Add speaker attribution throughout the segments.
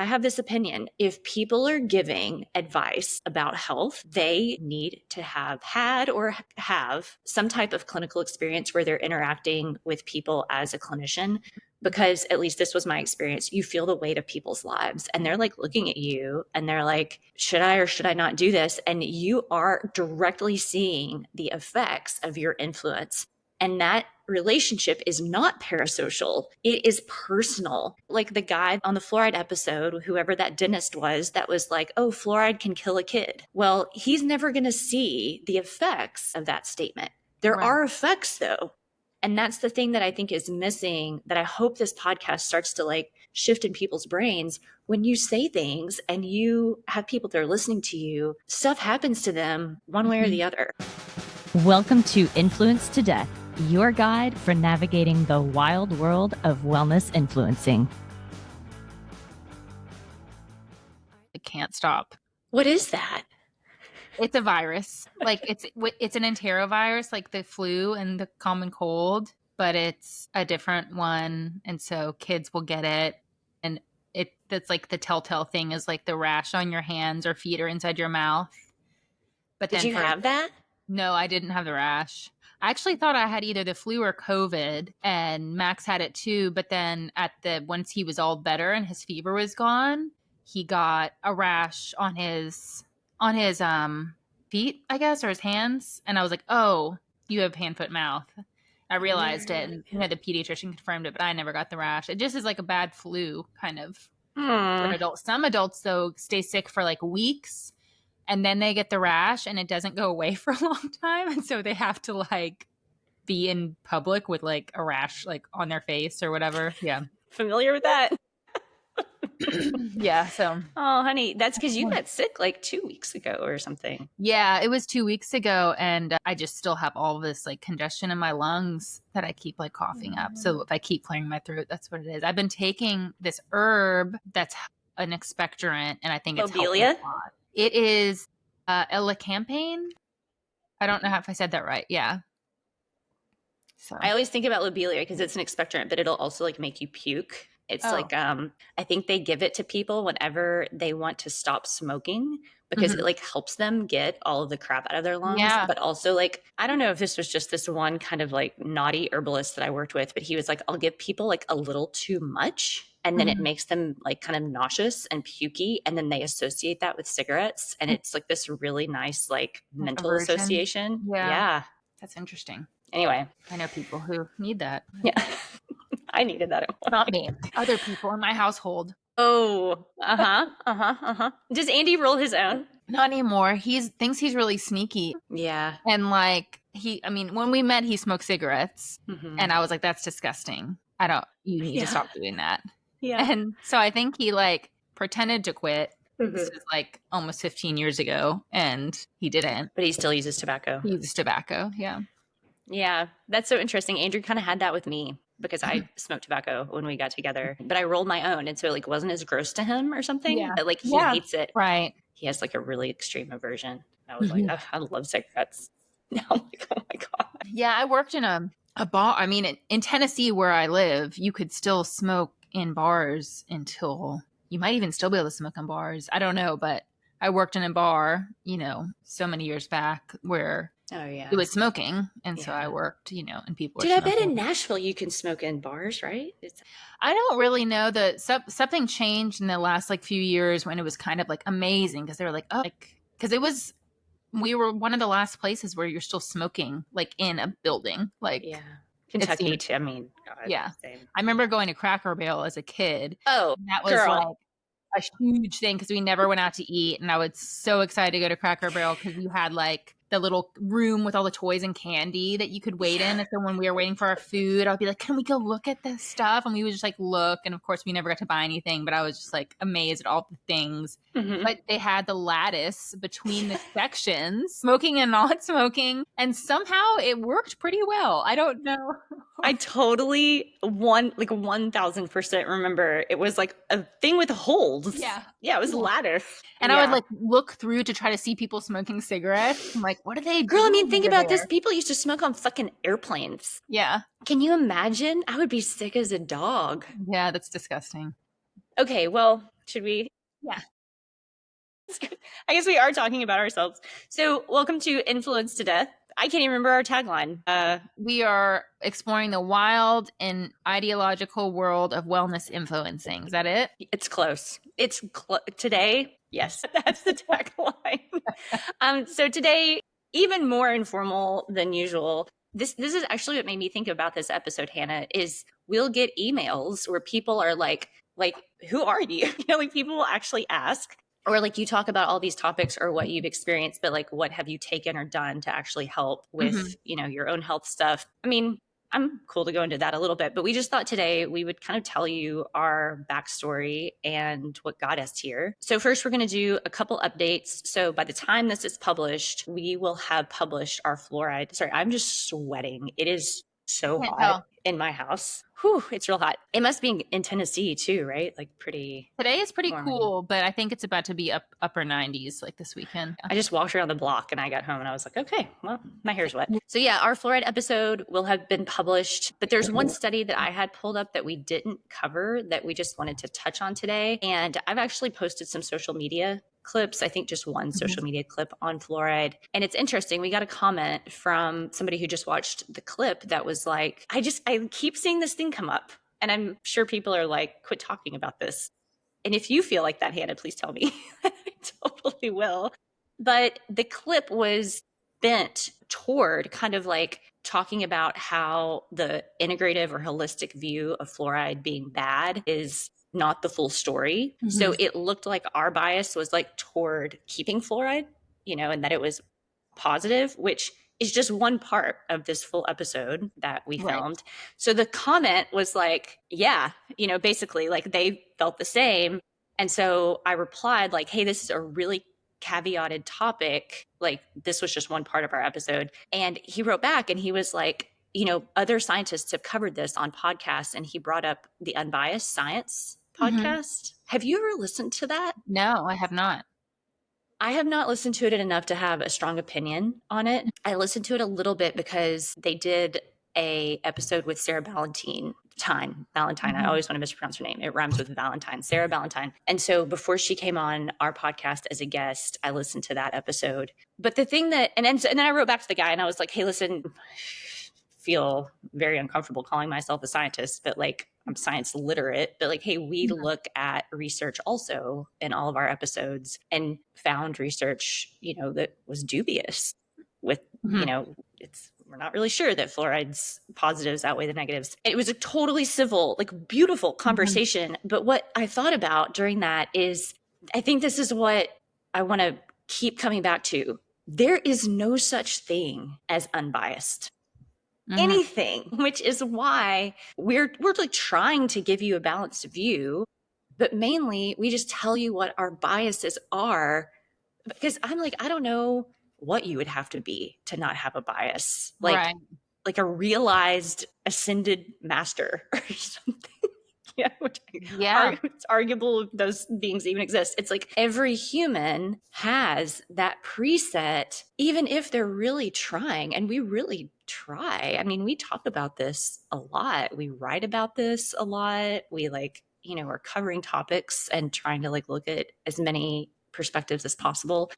Speaker 1: I have this opinion. If people are giving advice about health, they need to have had or have some type of clinical experience where they're interacting with people as a clinician. Because at least this was my experience, you feel the weight of people's lives and they're like looking at you and they're like, should I or should I not do this? And you are directly seeing the effects of your influence. And that relationship is not parasocial. It is personal. Like the guy on the fluoride episode, whoever that dentist was, that was like, oh, fluoride can kill a kid. Well, he's never going to see the effects of that statement. There are effects though. And that's the thing that I think is missing, that I hope this podcast starts to like shift in people's brains. When you say things and you have people that are listening to you, stuff happens to them one way or the other.
Speaker 2: Welcome to Influence to Death, your guide for navigating the wild world of wellness influencing.
Speaker 3: It can't stop.
Speaker 1: What is that?
Speaker 3: It's a virus. Like it's an enterovirus, like the flu and the common cold, but it's a different one. And so kids will get it. And that's like the telltale thing is like the rash on your hands or feet or inside your mouth. But
Speaker 1: Did you have that?
Speaker 3: No, I didn't have the rash. I actually thought I had either the flu or COVID, and Max had it too. But then once he was all better and his fever was gone, he got a rash on his feet, I guess, or his hands. And I was like, oh, you have hand, foot, mouth. I realized it, and the pediatrician confirmed it, but I never got the rash. It just is like a bad flu kind of for adults. Some adults, though, stay sick for like weeks, and then they get the rash, and it doesn't go away for a long time. And so they have to like be in public with like a rash like on their face or whatever. Yeah.
Speaker 1: Familiar with that?
Speaker 3: Yeah. So.
Speaker 1: Oh, honey, that's because you got sick like 2 weeks ago or something.
Speaker 3: Yeah, it was 2 weeks ago, and I just still have all this like congestion in my lungs that I keep like coughing up. So if I keep clearing my throat, that's what it is. I've been taking this herb that's an expectorant, and I think it's
Speaker 1: Lobelia?
Speaker 3: helping a lot. It is elecampane. I don't know if I said that right. Yeah. So
Speaker 1: I always think about lobelia because it's an expectorant, but it'll also like make you puke. It's like, I think they give it to people whenever they want to stop smoking because it like helps them get all of the crap out of their lungs.
Speaker 3: Yeah.
Speaker 1: But also like, I don't know if this was just this one kind of like naughty herbalist that I worked with, but he was like, I'll give people like a little too much. And then it makes them like kind of nauseous and pukey. And then they associate that with cigarettes. And it's like this really nice, like mental
Speaker 3: aversion.
Speaker 1: association.
Speaker 3: Yeah. That's interesting.
Speaker 1: Anyway.
Speaker 3: I know people who need that.
Speaker 1: Yeah. I needed that.
Speaker 3: Not me. Other people in my household.
Speaker 1: Oh, Does Andy roll his own?
Speaker 3: Not anymore. He thinks he's really sneaky.
Speaker 1: Yeah.
Speaker 3: And like when we met, he smoked cigarettes, and I was like, that's disgusting. You need to stop doing that.
Speaker 1: Yeah.
Speaker 3: And so I think he like pretended to quit. This was like almost 15 years ago, and he didn't.
Speaker 1: But he still uses tobacco.
Speaker 3: He uses tobacco. Yeah.
Speaker 1: Yeah. That's so interesting. Andrew kind of had that with me because I smoked tobacco when we got together, but I rolled my own. And so it like wasn't as gross to him or something.
Speaker 3: Yeah.
Speaker 1: But like he hates it.
Speaker 3: Right.
Speaker 1: He has like a really extreme aversion. I was like, I love cigarettes. Now I'm like, oh my God.
Speaker 3: Yeah. I worked in a bar. I mean, in Tennessee where I live, you could still smoke in bars until you might even still be able to smoke in bars. I don't know, but I worked in a bar, so many years back where it was smoking. And so I worked, and people were
Speaker 1: I bet
Speaker 3: smoking.
Speaker 1: in Nashville you can smoke in bars, right?
Speaker 3: I don't really know something changed in the last like few years when it was kind of like amazing because they were like, oh, because we were one of the last places where you're still smoking like in a building. Like,
Speaker 1: yeah. Kentucky, too. I mean, God,
Speaker 3: yeah.
Speaker 1: Same.
Speaker 3: I remember going to Cracker Barrel as a kid.
Speaker 1: Oh,
Speaker 3: that was like a huge thing because we never went out to eat, and I was so excited to go to Cracker Barrel because you had like the little room with all the toys and candy that you could wait in. And so when we were waiting for our food, I'd be like, can we go look at this stuff? And we would just like look. And of course we never got to buy anything, but I was just like amazed at all the things. But they had the lattice between the sections, smoking and not smoking. And somehow it worked pretty well. I don't know.
Speaker 1: I totally 1000% remember it was like a thing with holes.
Speaker 3: Yeah.
Speaker 1: Yeah, it was lattice.
Speaker 3: And I would like look through to try to see people smoking cigarettes. I'm like, what are they doing?
Speaker 1: Girl, I mean, think about this. People used to smoke on fucking airplanes.
Speaker 3: Yeah.
Speaker 1: Can you imagine? I would be sick as a dog.
Speaker 3: Yeah, that's disgusting.
Speaker 1: Okay, well, Should we? Yeah. I guess we are talking about ourselves. So, welcome to Influence to Death. I can't even remember our tagline.
Speaker 3: We are exploring the wild and ideological world of wellness influencing. Is that it?
Speaker 1: It's close. It's today. Yes, that's the tagline. So today, even more informal than usual. This is actually what made me think about this episode, Hannah. Is we'll get emails where people are like, who are you? You know, like people will actually ask, or like you talk about all these topics or what you've experienced, but like what have you taken or done to actually help with, you know, your own health stuff. I mean, I'm cool to go into that a little bit, but we just thought today we would kind of tell you our backstory and what got us here. So first, we're going to do a couple updates. So by the time this is published, we will have published our fluoride. Sorry, I'm just sweating. It is so
Speaker 3: Can't
Speaker 1: hot
Speaker 3: tell.
Speaker 1: in my house. Whew, it's real hot. It must be in Tennessee too, right? Like pretty.
Speaker 3: Today is pretty
Speaker 1: warm.
Speaker 3: cool, but I think it's about to be upper 90s like this weekend.
Speaker 1: I just walked around the block and I got home and I was like, okay, well, my hair's wet. So yeah, our fluoride episode will have been published, but there's one study that I had pulled up that we didn't cover that we just wanted to touch on today. And I've actually posted some social media clips, I think just one social media clip on fluoride. And it's interesting. We got a comment from somebody who just watched the clip that was like, I keep seeing this thing come up. And I'm sure people are like, quit talking about this. And if you feel like that, Hannah, please tell me. I totally will. But the clip was bent toward kind of like talking about how the integrative or holistic view of fluoride being bad is not the full story. So it looked like our bias was like toward keeping fluoride, you know, and that it was positive, which is just one part of this full episode that we filmed. Right. So the comment was like, yeah, you know, basically like they felt the same. And so I replied like, hey, this is a really caveated topic. Like this was just one part of our episode. And he wrote back and he was like, you know, other scientists have covered this on podcasts. And he brought up the Unbiased Science podcast. Have you ever listened to that?
Speaker 3: No, I have not.
Speaker 1: I have not listened to it enough to have a strong opinion on it. I listened to it a little bit because they did a episode with Sarah Valentine. I always want to mispronounce her name. It rhymes with Valentine, Sarah Valentine. And so before she came on our podcast as a guest, I listened to that episode. But the thing that, and then I wrote back to the guy and I was like, hey, listen, feel very uncomfortable calling myself a scientist, but like I'm science literate, but like, hey, we look at research also in all of our episodes and found research, you know, that was dubious with, you know, we're not really sure that fluoride's positives outweigh the negatives. It was a totally civil, like beautiful conversation. But what I thought about during that is, I think this is what I want to keep coming back to. There is no such thing as unbiased. Anything, which is why we're like trying to give you a balanced view, but mainly we just tell you what our biases are, because I'm like, I don't know what you would have to be to not have a bias, like like a realized ascended master or something. It's arguable if those beings even exist. It's like every human has that preset, even if they're really trying. And we really try. I mean, we talk about this a lot. We write about this a lot. We like, you know, are covering topics and trying to like look at as many perspectives as possible.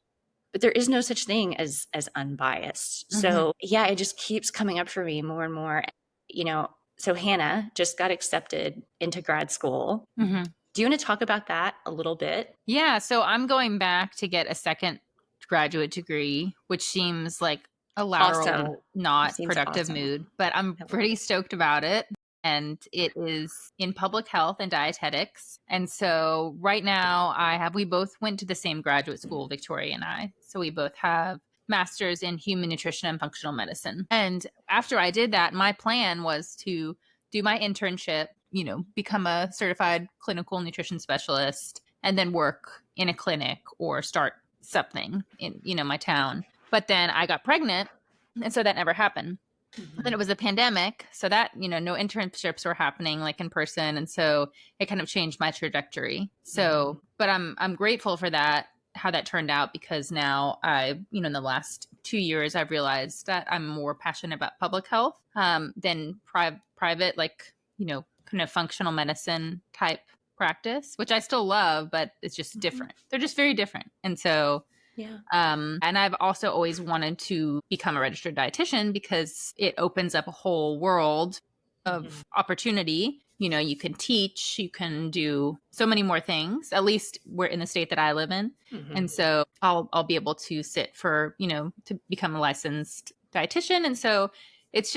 Speaker 1: But there is no such thing as unbiased. So yeah, it just keeps coming up for me more and more. You know, so Hannah just got accepted into grad school. Do you want to talk about that a little bit?
Speaker 3: Yeah. So I'm going back to get a second graduate degree, which seems like a lateral, not productive mood, but I'm pretty stoked about it. And it is in public health and dietetics. And so right now we both went to the same graduate school, Victoria and I. So we both have masters in human nutrition and functional medicine. And after I did that, my plan was to do my internship, you know, become a certified clinical nutrition specialist, and then work in a clinic or start something in, you know, my town. But then I got pregnant. And so that never happened. Then it was a pandemic, so that, you know, no internships were happening like in person, and so it kind of changed my trajectory. So, but I'm grateful for that, how that turned out, because now you know, in the last 2 years, I've realized that I'm more passionate about public health than private, like, you know, kind of functional medicine type practice, which I still love, but it's just different. They're just very different. And so,
Speaker 1: Yeah.
Speaker 3: and I've also always wanted to become a registered dietitian because it opens up a whole world of opportunity. You know, you can teach, you can do so many more things. At least we're in the state that I live in. And so I'll be able to sit for, you know, to become a licensed dietitian. And so it's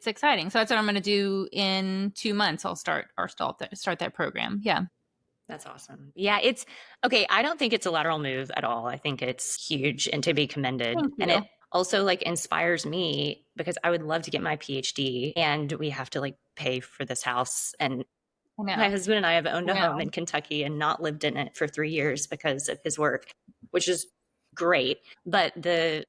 Speaker 3: exciting. So that's what I'm going to do in 2 months. I'll start that program. Yeah.
Speaker 1: That's awesome. Yeah, it's okay. I don't think it's a lateral move at all. I think it's huge and to be commended.
Speaker 3: Thank
Speaker 1: And it
Speaker 3: you.
Speaker 1: also like inspires me because I would love to get my PhD and we have to like pay for this house. And
Speaker 3: I
Speaker 1: my
Speaker 3: know.
Speaker 1: husband and I have owned a
Speaker 3: I
Speaker 1: home
Speaker 3: know.
Speaker 1: in Kentucky and not lived in it for 3 years because of his work, which is great. But the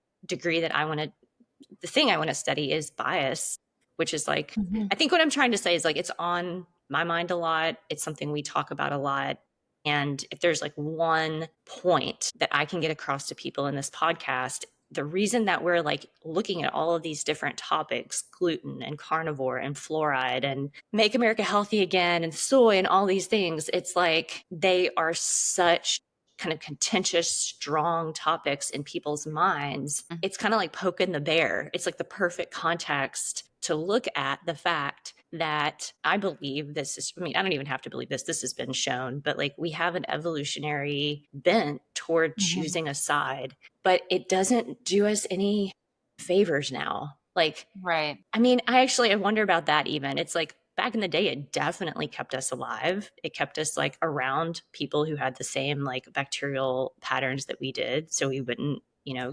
Speaker 1: thing I want to study is bias, which is like,
Speaker 3: Mhm.
Speaker 1: I think what I'm trying to say is like, it's on my mind a lot. It's something we talk about a lot. And if there's like one point that I can get across to people in this podcast, the reason that we're like looking at all of these different topics, gluten and carnivore and fluoride and make America healthy again and soy and all these things, it's like they are such kind of contentious, strong topics in people's minds. It's kind of like poking the bear. It's like the perfect context to look at the fact that I believe this is, I mean, I don't even have to believe this has been shown, but like we have an evolutionary bent toward
Speaker 3: Mhm.
Speaker 1: choosing a side, but it doesn't do us any favors now. Like,
Speaker 3: Right.
Speaker 1: I mean, I wonder about that even. It's like back in the day, it definitely kept us alive. It kept us like around people who had the same like bacterial patterns that we did. So we wouldn't,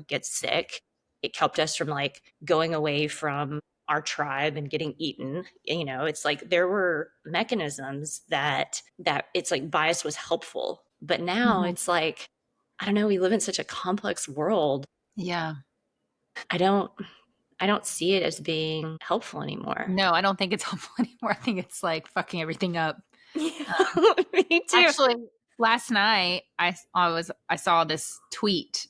Speaker 1: get sick. It kept us from like going away from our tribe and getting eaten. It's like there were mechanisms that it's like bias was helpful. But now
Speaker 3: Mhm.
Speaker 1: it's like, I don't know, we live in such a complex world.
Speaker 3: Yeah.
Speaker 1: I don't I don't see it as being helpful anymore.
Speaker 3: No, I don't think it's helpful anymore. I think it's like fucking everything up.
Speaker 1: Yeah, me too.
Speaker 3: Actually, last night I saw this tweet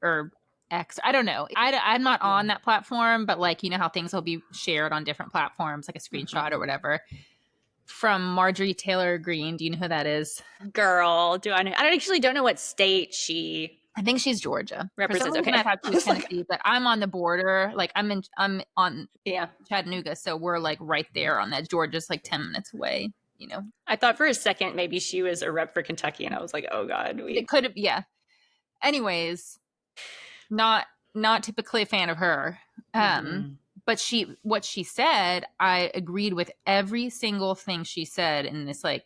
Speaker 3: or X. I don't know. I'm not
Speaker 1: Yeah.
Speaker 3: on that platform, but like you know how things will be shared on different platforms, like a screenshot or whatever. From Marjorie Taylor Greene. Do you know who that is?
Speaker 1: Girl, do I know? I actually don't know what state she
Speaker 3: I think she's Georgia. For some
Speaker 1: represents.
Speaker 3: reason,
Speaker 1: Okay.
Speaker 3: I thought
Speaker 1: I
Speaker 3: she was
Speaker 1: was like,
Speaker 3: Tennessee, but I'm on the border. Like I'm on
Speaker 1: yeah.
Speaker 3: Chattanooga, so we're like right there on that. Georgia's like 10 minutes away. You know,
Speaker 1: I thought for a second maybe she was a rep for Kentucky, and I was like, oh God,
Speaker 3: it could have. Yeah. Anyways, not not typically a fan of her.
Speaker 1: Mhm.
Speaker 3: But what she said, I agreed with every single thing she said in this like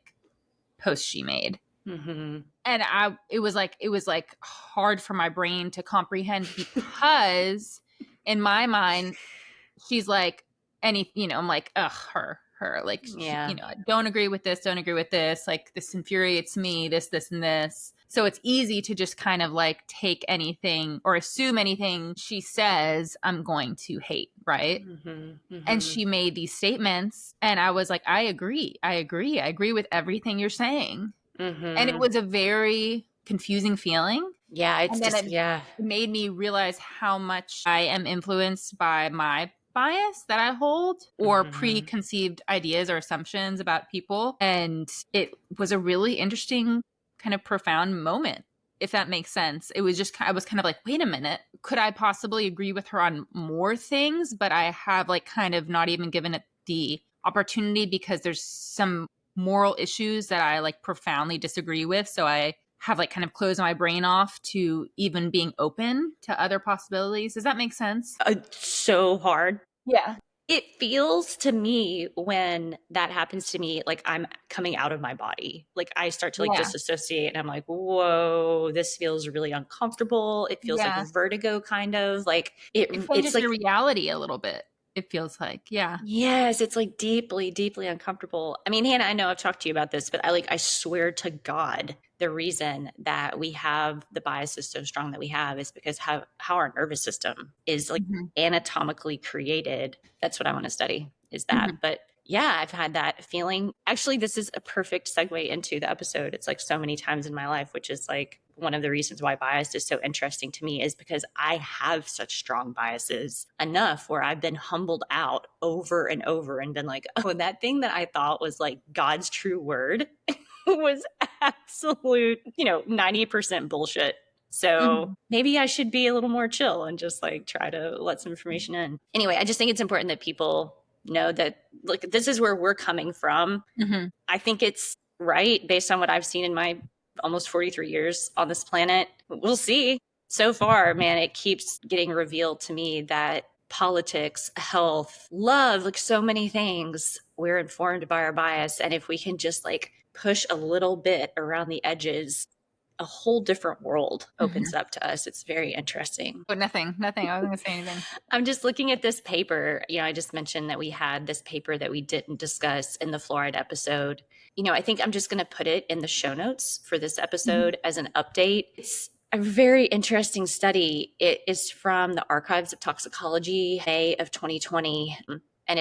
Speaker 3: post she made.
Speaker 1: Mhm.
Speaker 3: And it was like hard for my brain to comprehend because in my mind she's like I'm like ugh her like
Speaker 1: Yeah.
Speaker 3: I don't agree with this, like this infuriates me, this and this. So it's easy to just kind of like take anything or assume anything she says I'm going to hate, right?
Speaker 1: Mhm.
Speaker 3: And
Speaker 1: Mhm.
Speaker 3: she made these statements and I was like, I agree with everything you're saying. And it
Speaker 1: Mhm.
Speaker 3: was a very confusing feeling.
Speaker 1: Yeah, it's
Speaker 3: And then
Speaker 1: just
Speaker 3: it
Speaker 1: yeah.
Speaker 3: made me realize how much I am influenced by my bias that I hold or
Speaker 1: Mhm.
Speaker 3: preconceived ideas or assumptions about people. And it was a really interesting, kind of profound moment, if that makes sense. It was just, I was kind of like, wait a minute, could I possibly agree with her on more things? But I have like kind of not even given it the opportunity because there's some moral issues that I like profoundly disagree with. So I have like kind of closed my brain off to even being open to other possibilities. Does that make sense?
Speaker 1: So hard.
Speaker 3: Yeah.
Speaker 1: It feels to me when that happens to me like I'm coming out of my body. Like I start to like
Speaker 3: Yeah.
Speaker 1: disassociate and I'm like, whoa, this feels really uncomfortable. It feels like
Speaker 3: Yeah.
Speaker 1: vertigo kind of like
Speaker 3: It
Speaker 1: it's
Speaker 3: changes
Speaker 1: like
Speaker 3: your reality a little bit. It feels like, yeah.
Speaker 1: yes, it's like deeply, deeply uncomfortable. I mean, Hannah, I know I've talked to you about this, but I swear to God, the reason that we have the biases so strong that we have is because how our nervous system is like
Speaker 3: Mhm.
Speaker 1: anatomically created. That's what I want to study is that.
Speaker 3: Mhm.
Speaker 1: But yeah, I've had that feeling. Actually, this is a perfect segue into the episode. It's like so many times in my life, which is like one of the reasons why bias is so interesting to me is because I have such strong biases enough where I've been humbled out over and over and been like, oh, and that thing that I thought was like God's true word was absolute, 90% bullshit. So
Speaker 3: Mhm.
Speaker 1: maybe I should be a little more chill and just like try to let some information in. Anyway, I just think it's important that people know that, like, this is where we're coming from.
Speaker 3: Mhm.
Speaker 1: I think it's right based on what I've seen in my almost 43 years on this planet. We'll see. So far, man, it keeps getting revealed to me that politics, health, love, like so many things, we're informed by our bias. And if we can just like push a little bit around the edges, a whole different world opens
Speaker 3: Mhm.
Speaker 1: up to us. It's very interesting.
Speaker 3: But nothing, nothing. I wasn't gonna say anything.
Speaker 1: I'm just looking at this paper. I just mentioned that we had this paper that we didn't discuss in the fluoride episode. I think I'm just going to put it in the show notes for this
Speaker 3: Mhm.
Speaker 1: episode as an update. It's a very interesting study. It is from the Archives of Toxicology, May of 2020, and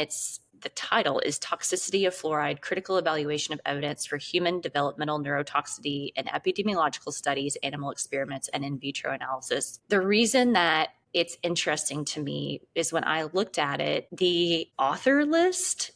Speaker 1: the title is Toxicity of Fluoride, Critical Evaluation of Evidence for Human Developmental Neurotoxicity in Epidemiological Studies, Animal Experiments, and In Vitro Analysis. The reason that it's interesting to me is when I looked at it, the author list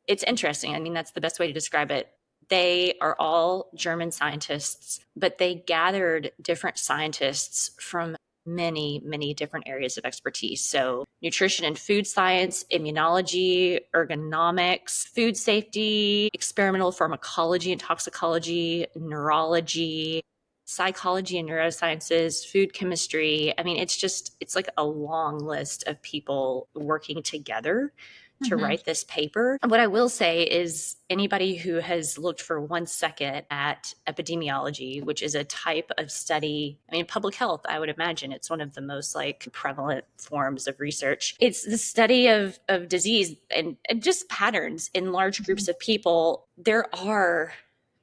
Speaker 1: it's interesting. I mean, that's the best way to describe it. They are all German scientists, but they gathered different scientists from many, many different areas of expertise. So, nutrition and food science, immunology, ergonomics, food safety, experimental pharmacology and toxicology, neurology, psychology and neurosciences, food chemistry. I mean, it's like a long list of people working together to
Speaker 3: Mhm.
Speaker 1: write this paper. What I will say is anybody who has looked for 1 second at epidemiology, which is a type of study, I mean, public health, I would imagine it's one of the most like prevalent forms of research. It's the study of disease and just patterns in large groups of people. There are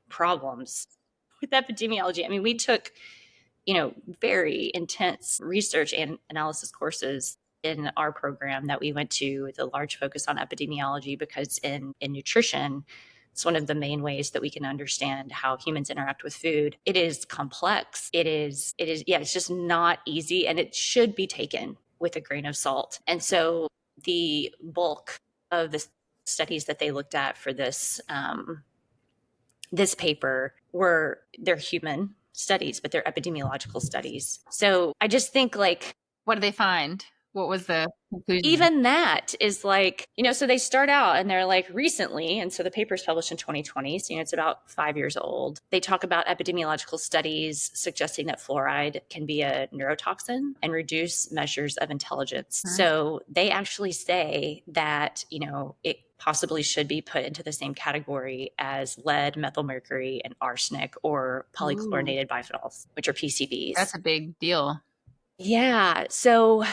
Speaker 1: problems with epidemiology. I mean, we took very intense research and analysis courses in our program that we went to with a large focus on epidemiology because in nutrition, it's one of the main ways that we can understand how humans interact with food. It is complex. Yeah, it's just not easy and it should be taken with a grain of salt. And so the bulk of the studies that they looked at for this paper they're human studies, but they're epidemiological studies. So I just think like
Speaker 3: What did they find? What was the conclusion?
Speaker 1: even that is like, so they start out and they're like recently, and so the paper is published in 2020, so it's about 5 years old. They talk about epidemiological studies suggesting that fluoride can be a neurotoxin and reduce measures of intelligence.
Speaker 3: Mhm.
Speaker 1: So they actually say that, it possibly should be put into the same category as lead, methylmercury, and arsenic or
Speaker 3: Ooh,
Speaker 1: polychlorinated biphenyls, which are PCBs.
Speaker 3: that's a big deal.
Speaker 1: Yeah. So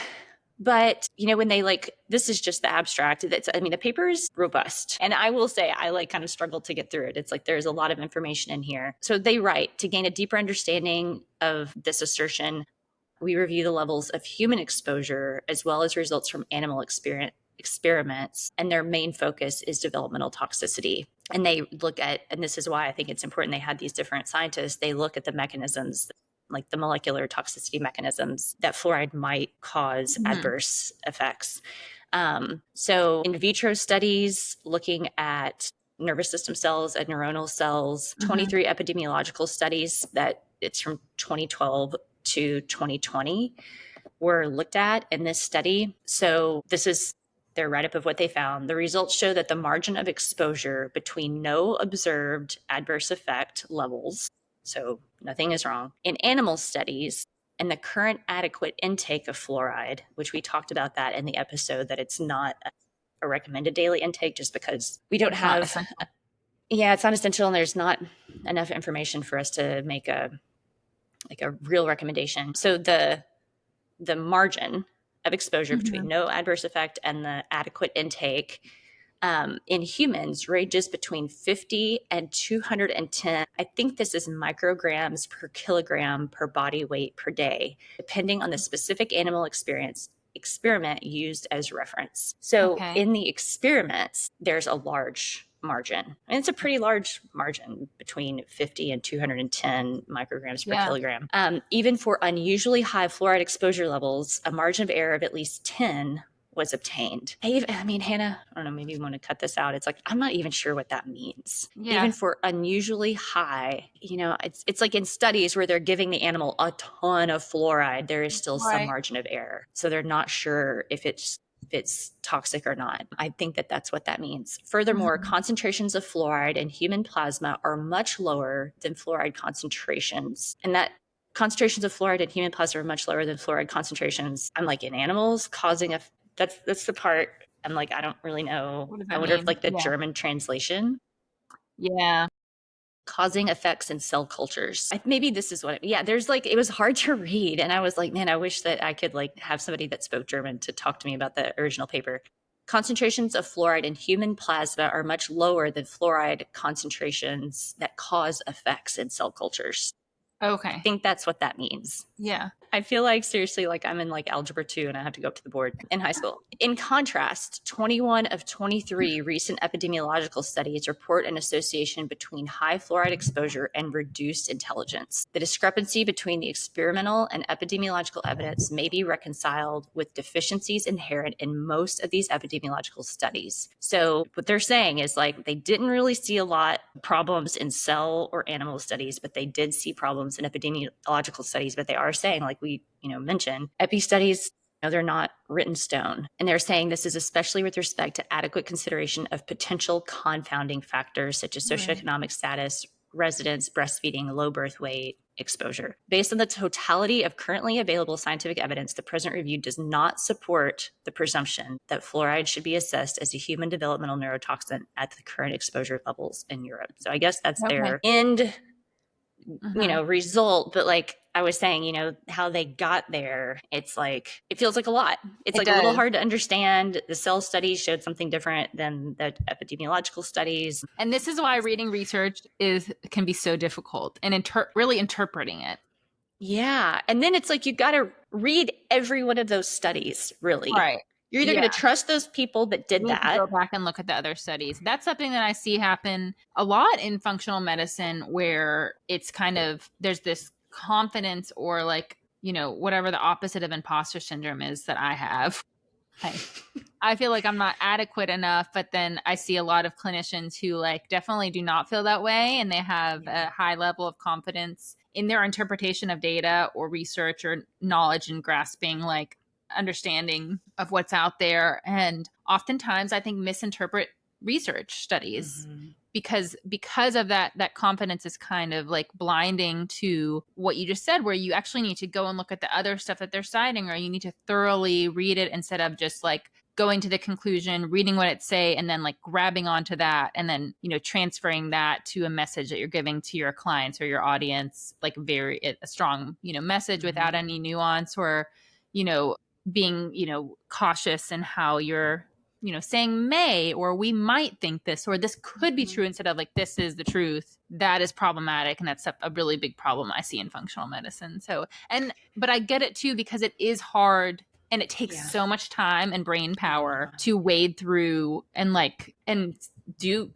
Speaker 1: but, when they like, this is just the abstract. I mean, the paper is robust. And I will say, I like kind of struggled to get through it. It's like there's a lot of information in here. So they write to gain a deeper understanding of this assertion, we review the levels of human exposure as well as results from animal experiments. And their main focus is developmental toxicity. And they look at, and this is why I think it's important they had these different scientists, they look at the mechanisms like the molecular toxicity mechanisms that fluoride might cause
Speaker 3: Mhm.
Speaker 1: adverse effects. So, in vitro studies looking at nervous system cells and neuronal cells,
Speaker 3: Mhm.
Speaker 1: 23 epidemiological studies that it's from 2012 to 2020 were looked at in this study. So, this is their write up of what they found. The results show that the margin of exposure between no observed adverse effect levels, so nothing is wrong, in animal studies and the current adequate intake of fluoride, which we talked about that in the episode, that it's not a recommended daily intake just because we don't
Speaker 3: It's not
Speaker 1: have,
Speaker 3: essential.
Speaker 1: yeah, it's not essential and there's not enough information for us to make a real recommendation. So the margin of exposure between
Speaker 3: Mhm.
Speaker 1: no adverse effect and the adequate intake in humans ranges between 50 and 210. I think this is micrograms per kilogram per body weight per day, depending on the specific animal experiment used as reference. So
Speaker 3: Okay.
Speaker 1: in the experiments, there's a large margin. And it's a pretty large margin between 50 and 210 micrograms per
Speaker 3: Yeah.
Speaker 1: kilogram. Even for unusually high fluoride exposure levels, a margin of error of at least 10 was obtained. I mean, Hannah, I don't know, maybe you want to cut this out. It's like, I'm not even sure what that means.
Speaker 3: Yeah.
Speaker 1: Even for unusually high, it's like in studies where they're giving the animal a ton of fluoride, there is still some
Speaker 3: Right.
Speaker 1: margin of error. So they're not sure if it's toxic or not. I think that that's what that means. Furthermore, concentrations of fluoride in human plasma are much lower than fluoride concentrations. And that concentrations of fluoride in human plasma are much lower than fluoride concentrations, I'm like, in animals, causing a that's the part I'm like, I don't really know.
Speaker 3: What does
Speaker 1: I
Speaker 3: that
Speaker 1: wonder if
Speaker 3: mean?
Speaker 1: like the German translation,
Speaker 3: Yeah.
Speaker 1: causing effects in cell cultures. Maybe this is yeah, there's like, it was hard to read. And I was like, man, I wish that I could like have somebody that spoke German to talk to me about the original paper. Concentrations of fluoride in human plasma are much lower than fluoride concentrations that cause effects in cell cultures. I
Speaker 3: Okay.
Speaker 1: think that's what that means.
Speaker 3: Yeah.
Speaker 1: I feel like seriously, like I'm in like algebra 2 and I have to go up to the board in high school. In contrast, 21 of 23 recent epidemiological studies report an association between high fluoride exposure and reduced intelligence. The discrepancy between the experimental and epidemiological evidence may be reconciled with deficiencies inherent in most of these epidemiological studies. So what they're saying is like, they didn't really see a lot of problems in cell or animal studies, but they did see problems in epidemiological studies. But they are saying, like we mentioned, epi studies, they're not written stone. And they're saying this is especially with respect to adequate consideration of potential confounding factors such as socioeconomic status, residence, breastfeeding, low birth weight, exposure. Based on the totality of currently available scientific evidence, the present review does not support the presumption that fluoride should be assessed as a human developmental neurotoxin at the current exposure levels in Europe. So I guess that's
Speaker 3: Okay.
Speaker 1: their end
Speaker 3: Mhm.
Speaker 1: result. But like I was saying, how they got there, it's like, it feels like a lot. It's
Speaker 3: It
Speaker 1: like a little
Speaker 3: does.
Speaker 1: hard to understand. The cell studies showed something different than the epidemiological studies.
Speaker 3: And this is why reading research can be so difficult and really interpreting it.
Speaker 1: Yeah. And then it's like, you got to read every one of those studies, really.
Speaker 3: Right.
Speaker 1: You're either
Speaker 3: Yeah.
Speaker 1: going to trust those people that did
Speaker 3: You need to
Speaker 1: that.
Speaker 3: go back and look at the other studies. That's something that I see happen a lot in functional medicine, where it's kind of, there's this confidence, or like, whatever the opposite of imposter syndrome is that I have. I feel like I'm not adequate enough, but then I see a lot of clinicians who like definitely do not feel that way, and they have a high level of confidence in their interpretation of data or research or knowledge and grasping like understanding of what's out there, and oftentimes I think misinterpret research studies because of that confidence is kind of like blinding to what you just said, where you actually need to go and look at the other stuff that they're citing, or you need to thoroughly read it instead of just like going to the conclusion, reading what it say, and then like grabbing onto that, and then transferring that to a message that you're giving to your clients or your audience, like a strong message without any nuance, or being cautious in how you're saying may, or we might think this, or this could be true, instead of like this is the truth. That is problematic, and that's a really big problem I see in functional medicine. So, but I get it too, because it is hard, and it takes so much time and brain power to wade through and do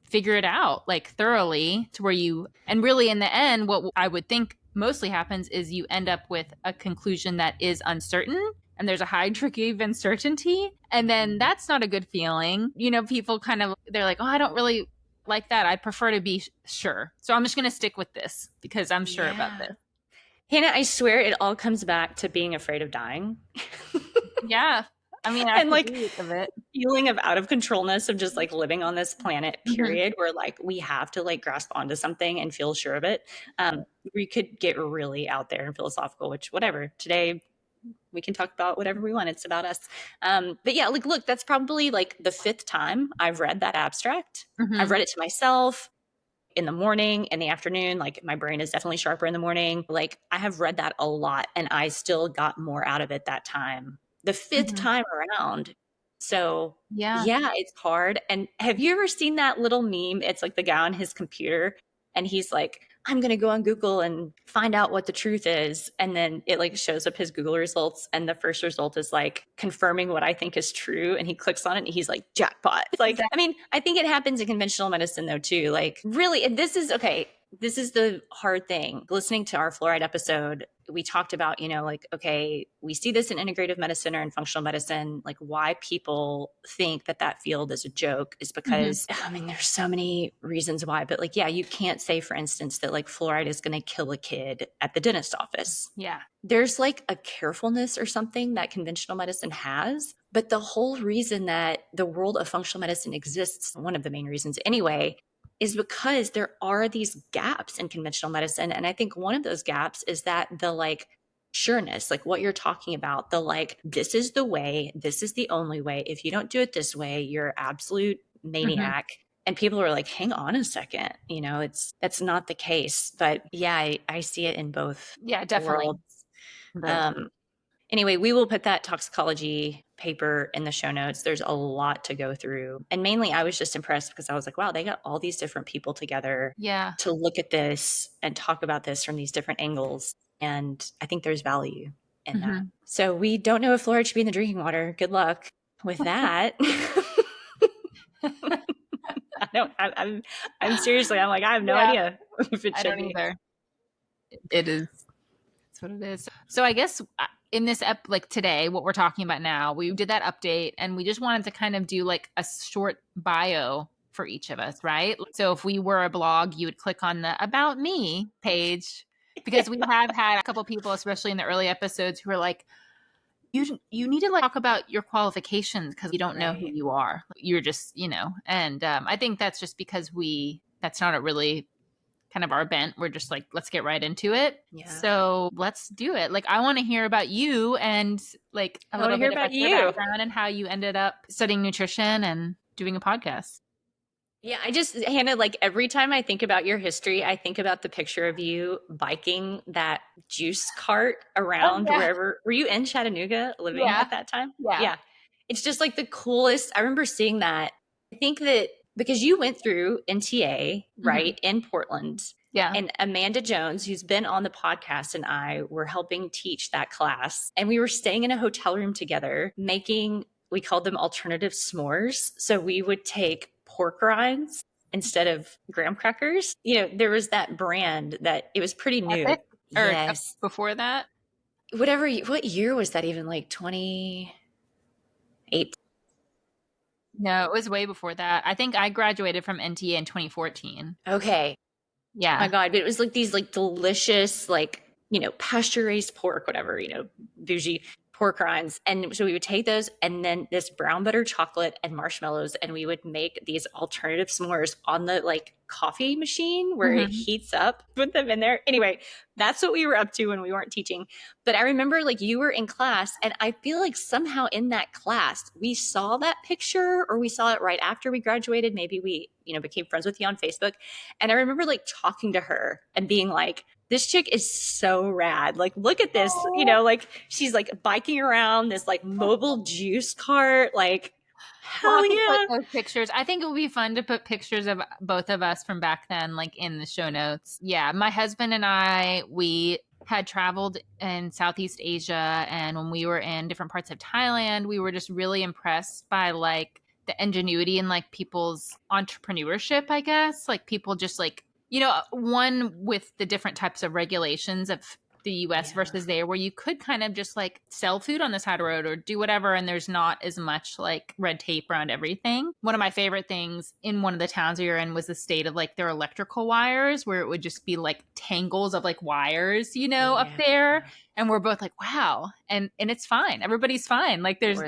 Speaker 3: figure it out like thoroughly, to where and really in the end, what I would think mostly happens is you end up with a conclusion that is uncertain, and there's a high degree of uncertainty, and then that's not a good feeling. People kind of, they're like, oh, I don't really like that, I'd prefer to be sure, so I'm just going to stick with this because I'm sure about this.
Speaker 1: Hannah, I swear it all comes back to being afraid of dying.
Speaker 3: Yeah. I mean, I
Speaker 1: and like
Speaker 3: of it.
Speaker 1: feeling of out of controlness of just like living on this planet, period, where like we have to like grasp onto something and feel sure of it. We could get really out there and philosophical, which whatever. Today we can talk about whatever we want. It's about us. But yeah, like, look, that's probably like the 5th time I've read that abstract. I've read it to myself in the morning, in the afternoon. Like my brain is definitely sharper in the morning. Like I have read that a lot, and I still got more out of it that time, the 5th time around. So yeah, it's hard. And have you ever seen that little meme? It's like the guy on his computer, and he's like, I'm going to go on Google and find out what the truth is. And then it like shows up his Google results. And the first result is like confirming what I think is true. And he clicks on it and he's like, jackpot. Like, I mean, I think it happens in conventional medicine though, too. Like really, and this is okay. this is the hard thing. Listening to our fluoride episode, we talked about, like, okay, we see this in integrative medicine or in functional medicine, like why people think that field is a joke is because, I mean, there's so many reasons why, but like, yeah, you can't say, for instance, that like fluoride is going to kill a kid at the dentist office.
Speaker 3: Yeah.
Speaker 1: There's like a carefulness or something that conventional medicine has. But the whole reason that the world of functional medicine exists, one of the main reasons anyway, is because there are these gaps in conventional medicine. And I think one of those gaps is that the like sureness, like what you're talking about, the like, this is the way, this is the only way. If you don't do it this way, you're absolute maniac. And people are like, hang on a second, that's not the case. But yeah, I see it in both
Speaker 3: Yeah, definitely.
Speaker 1: worlds. Anyway, we will put that toxicology paper in the show notes. There's a lot to go through. And mainly I was just impressed because I was like, wow, they got all these different people together to look at this and talk about this from these different angles. And I think there's value in that. So we don't know if fluoride should be in the drinking water. Good luck with that. I'm seriously, I'm like, I have no idea if it should be.
Speaker 3: Either. It is. That's what it is. So I guess in this like today, what we're talking about now, we did that update and we just wanted to kind of do like a short bio for each of us, right? So if we were a blog, you would click on the About Me page because we have had a couple people, especially in the early episodes, who are like, you need to like talk about your qualifications because you don't know who you are. You're just, and I think that's just because that's not a really kind of our bent. We're just like, let's get right into it. Yeah. So let's do it. Like, I want to hear about you and like a little bit about your background and how you ended up studying nutrition and doing a podcast.
Speaker 1: Yeah, Hannah, like every time I think about your history, I think about the picture of you biking that juice cart around wherever. Were you in Chattanooga living at that time? Yeah. It's just like the coolest. I remember seeing that. I think that because you went through NTA, right, in Portland.
Speaker 3: Yeah.
Speaker 1: And Amanda Jones, who's been on the podcast, and I were helping teach that class. And we were staying in a hotel room together making, we called them alternative s'mores. So we would take pork rinds instead of graham crackers. There was that brand that it was pretty new.
Speaker 3: Epic? Yes. Before that?
Speaker 1: What year was that even? Like 2008?
Speaker 3: No, it was way before that. I think I graduated from NTA in 2014.
Speaker 1: Okay.
Speaker 3: Yeah.
Speaker 1: Oh my God. But it was like these like delicious, like, pasture raised pork, whatever, bougie pork rinds. And so we would take those and then this brown butter chocolate and marshmallows, and we would make these alternative s'mores on the like coffee machine where it heats up, put them in there. Anyway, that's what we were up to when we weren't teaching. But I remember like you were in class, and I feel like somehow in that class, we saw that picture, or we saw it right after we graduated. Maybe we, became friends with you on Facebook. And I remember like talking to her and being like, this chick is so rad. Like, look at this, like she's like biking around this like mobile juice cart. Like, hell yeah.
Speaker 3: Put those pictures. I think it would be fun to put pictures of both of us from back then, like in the show notes. Yeah. My husband and I, we had traveled in Southeast Asia. And when we were in different parts of Thailand, we were just really impressed by like the ingenuity and like people's entrepreneurship, I guess. Like people just like, one with the different types of regulations of the US versus there, where you could kind of just like sell food on the side of the road or do whatever. And there's not as much like red tape around everything. One of my favorite things in one of the towns we were in was the state of like their electrical wires, where it would just be like tangles of like wires, up there. And we're both like, wow. And it's fine. Everybody's fine. Like there's,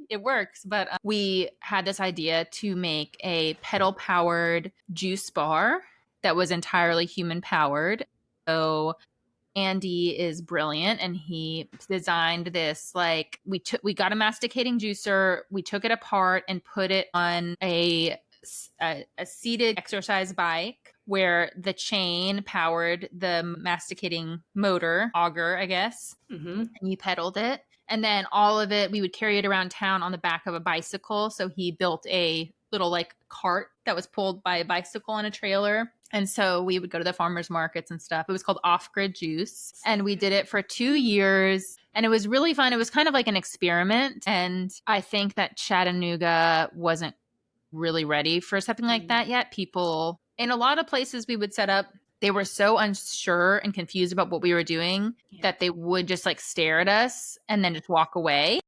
Speaker 3: it works. But we had this idea to make a pedal powered juice bar that was entirely human powered. So Andy is brilliant, and he designed this, like we got a masticating juicer, we took it apart and put it on a seated exercise bike where the chain powered the masticating motor auger, I guess. And you pedaled it. And then all of it, we would carry it around town on the back of a bicycle. So he built a little like cart that was pulled by a bicycle and a trailer. And so we would go to the farmers markets and stuff. It was called Off-Grid Juice. And we did it for 2 years. And it was really fun. It was kind of like an experiment. And I think that Chattanooga wasn't really ready for something like that yet. People, in a lot of places, we would set up they were so unsure and confused about what we were doing that they would just like stare at us and then just walk away.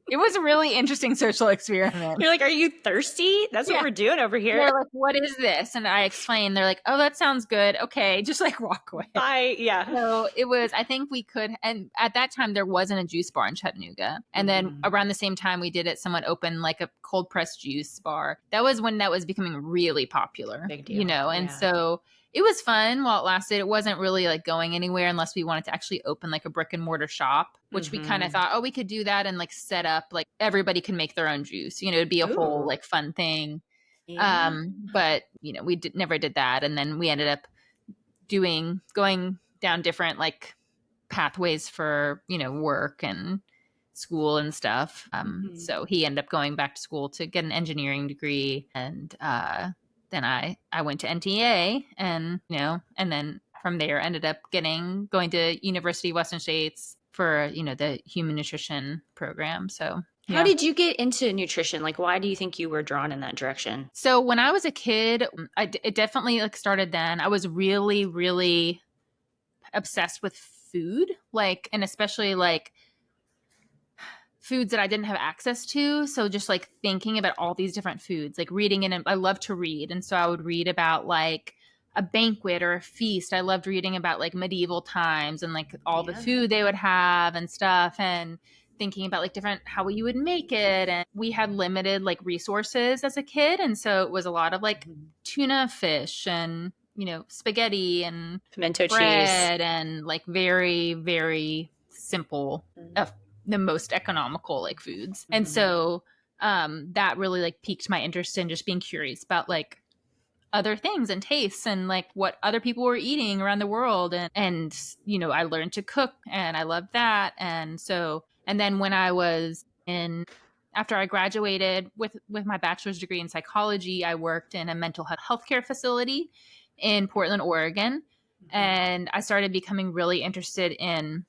Speaker 3: It was a really interesting social experiment.
Speaker 1: You're like, are you thirsty? That's what we're doing over here.
Speaker 3: They're like, what is this? And I explained, they're like, oh, that sounds good. Okay. Just like walk away.
Speaker 1: Bye. Yeah.
Speaker 3: So it was, I think we could, and at that time there wasn't a juice bar in Chattanooga. And then around the same time we did it, someone opened like a cold pressed juice bar. That was when that was becoming really popular,
Speaker 1: Big deal.
Speaker 3: you know? And so it was fun while it lasted. It wasn't really like going anywhere unless we wanted to actually open like a brick and mortar shop, which we kind of thought, oh, we could do that and like set up, like everybody can make their own juice, you know, it'd be a whole like fun thing.
Speaker 1: Yeah.
Speaker 3: But you know, we never did that. And then we ended up going down different like pathways for, you know, work and school and stuff. So he ended up going back to school to get an engineering degree. And then I went to NTA, and, you know, and then from there ended up going to University of Western States for, you know, the human nutrition program. So
Speaker 1: how did you get into nutrition? Like, why do you think you were drawn in that direction?
Speaker 3: So when I was a kid, it definitely like started then. I was really, really obsessed with food, like, and especially like foods that I didn't have access to. So just like thinking about all these different foods, like reading in, I love to read. And so I would read about like a banquet or a feast. I loved reading about like medieval times and like all the food they would have and stuff, and thinking about like different how you would make it. And we had limited like resources as a kid. And so it was a lot of like tuna fish and, you know, spaghetti and
Speaker 1: pimento
Speaker 3: bread
Speaker 1: cheese
Speaker 3: and like very, very simple, the most economical like foods. And so that really like piqued my interest in just being curious about like other things and tastes and like what other people were eating around the world. And you know, I learned to cook and I loved that. And so, and then when I was after I graduated with my bachelor's degree in psychology, I worked in a mental health care facility in Portland, Oregon. And I started becoming really interested in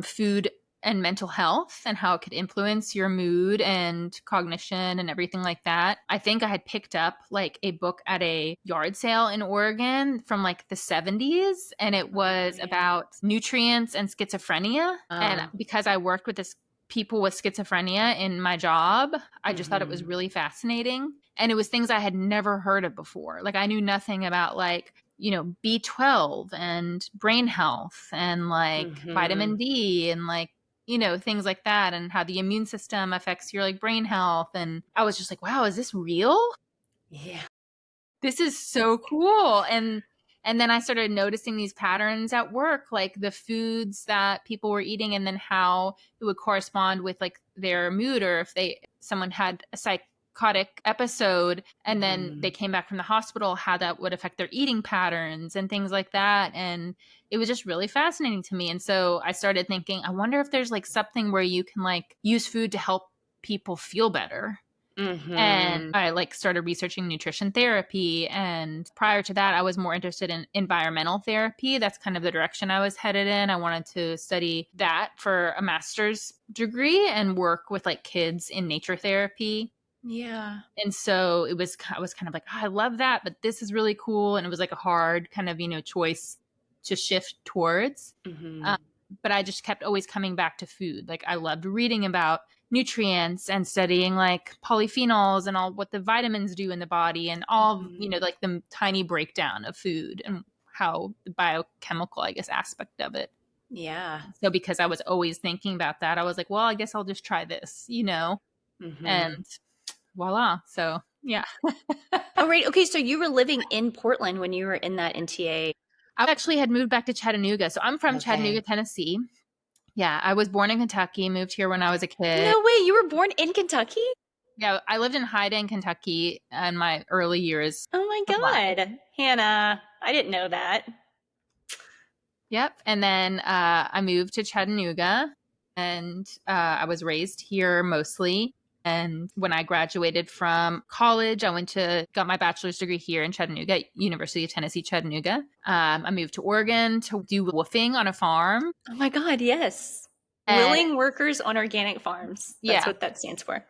Speaker 3: food and mental health and how it could influence your mood and cognition and everything like that. I think I had picked up like a book at a yard sale in Oregon from like the 70s, and it was about nutrients and schizophrenia. And because I worked with people with schizophrenia in my job, I just thought it was really fascinating. And it was things I had never heard of before. Like I knew nothing about like, you know, B12 and brain health and like vitamin D and like, you know, things like that, and how the immune system affects your like brain health. And I was just like, wow, is this real?
Speaker 1: Yeah.
Speaker 3: This is so cool. And then I started noticing these patterns at work, like the foods that people were eating and then how it would correspond with like their mood, or if someone had a psychotic episode and then they came back from the hospital, how that would affect their eating patterns and things like that. And it was just really fascinating to me. And so I started thinking, I wonder if there's like something where you can like use food to help people feel better. And I like started researching nutrition therapy. And prior to that, I was more interested in environmental therapy. That's kind of the direction I was headed in. I wanted to study that for a master's degree and work with like kids in nature therapy.
Speaker 1: Yeah.
Speaker 3: And so I was kind of like, oh, I love that, but this is really cool. And it was like a hard kind of, you know, choice to shift towards. But I just kept always coming back to food. Like I loved reading about nutrients and studying like polyphenols and all what the vitamins do in the body and all, you know, like the tiny breakdown of food and how the biochemical, I guess, aspect of it.
Speaker 1: Yeah.
Speaker 3: So because I was always thinking about that, I was like, well, I guess I'll just try this, you know, and voila. So yeah.
Speaker 1: Oh, right. Okay. So you were living in Portland when you were in that NTA.
Speaker 3: I actually had moved back to Chattanooga. So I'm from Chattanooga, Tennessee. Yeah. I was born in Kentucky, moved here when I was a kid.
Speaker 1: No way. You were born in Kentucky?
Speaker 3: Yeah. I lived in Hyden, Kentucky in my early years.
Speaker 1: Oh my God. Hannah, I didn't know that.
Speaker 3: Yep. And then I moved to Chattanooga, and I was raised here mostly. And when I graduated from college, I got my bachelor's degree here in Chattanooga, University of Tennessee, Chattanooga. I moved to Oregon to do woofing on a farm.
Speaker 1: Oh my God, yes. Willing workers on organic farms. That's what that stands for.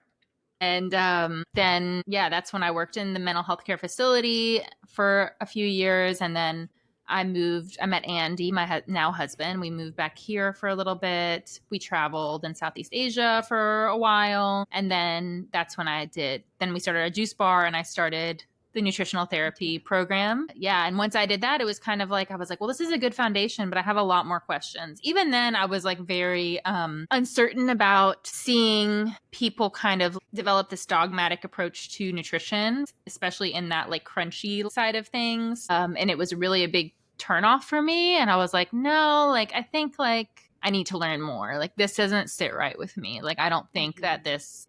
Speaker 3: And then, yeah, that's when I worked in the mental health care facility for a few years. And then I met Andy, my now husband. We moved back here for a little bit. We traveled in Southeast Asia for a while. And then that's when then we started a juice bar and I started the nutritional therapy program. Yeah. And once I did that, it was kind of like, I was like, well, this is a good foundation, but I have a lot more questions. Even then, I was like very uncertain about seeing people kind of develop this dogmatic approach to nutrition, especially in that like crunchy side of things. And it was really a big turnoff for me. And I was like, no, like, I think like I need to learn more. Like, this doesn't sit right with me. Like, I don't think that this,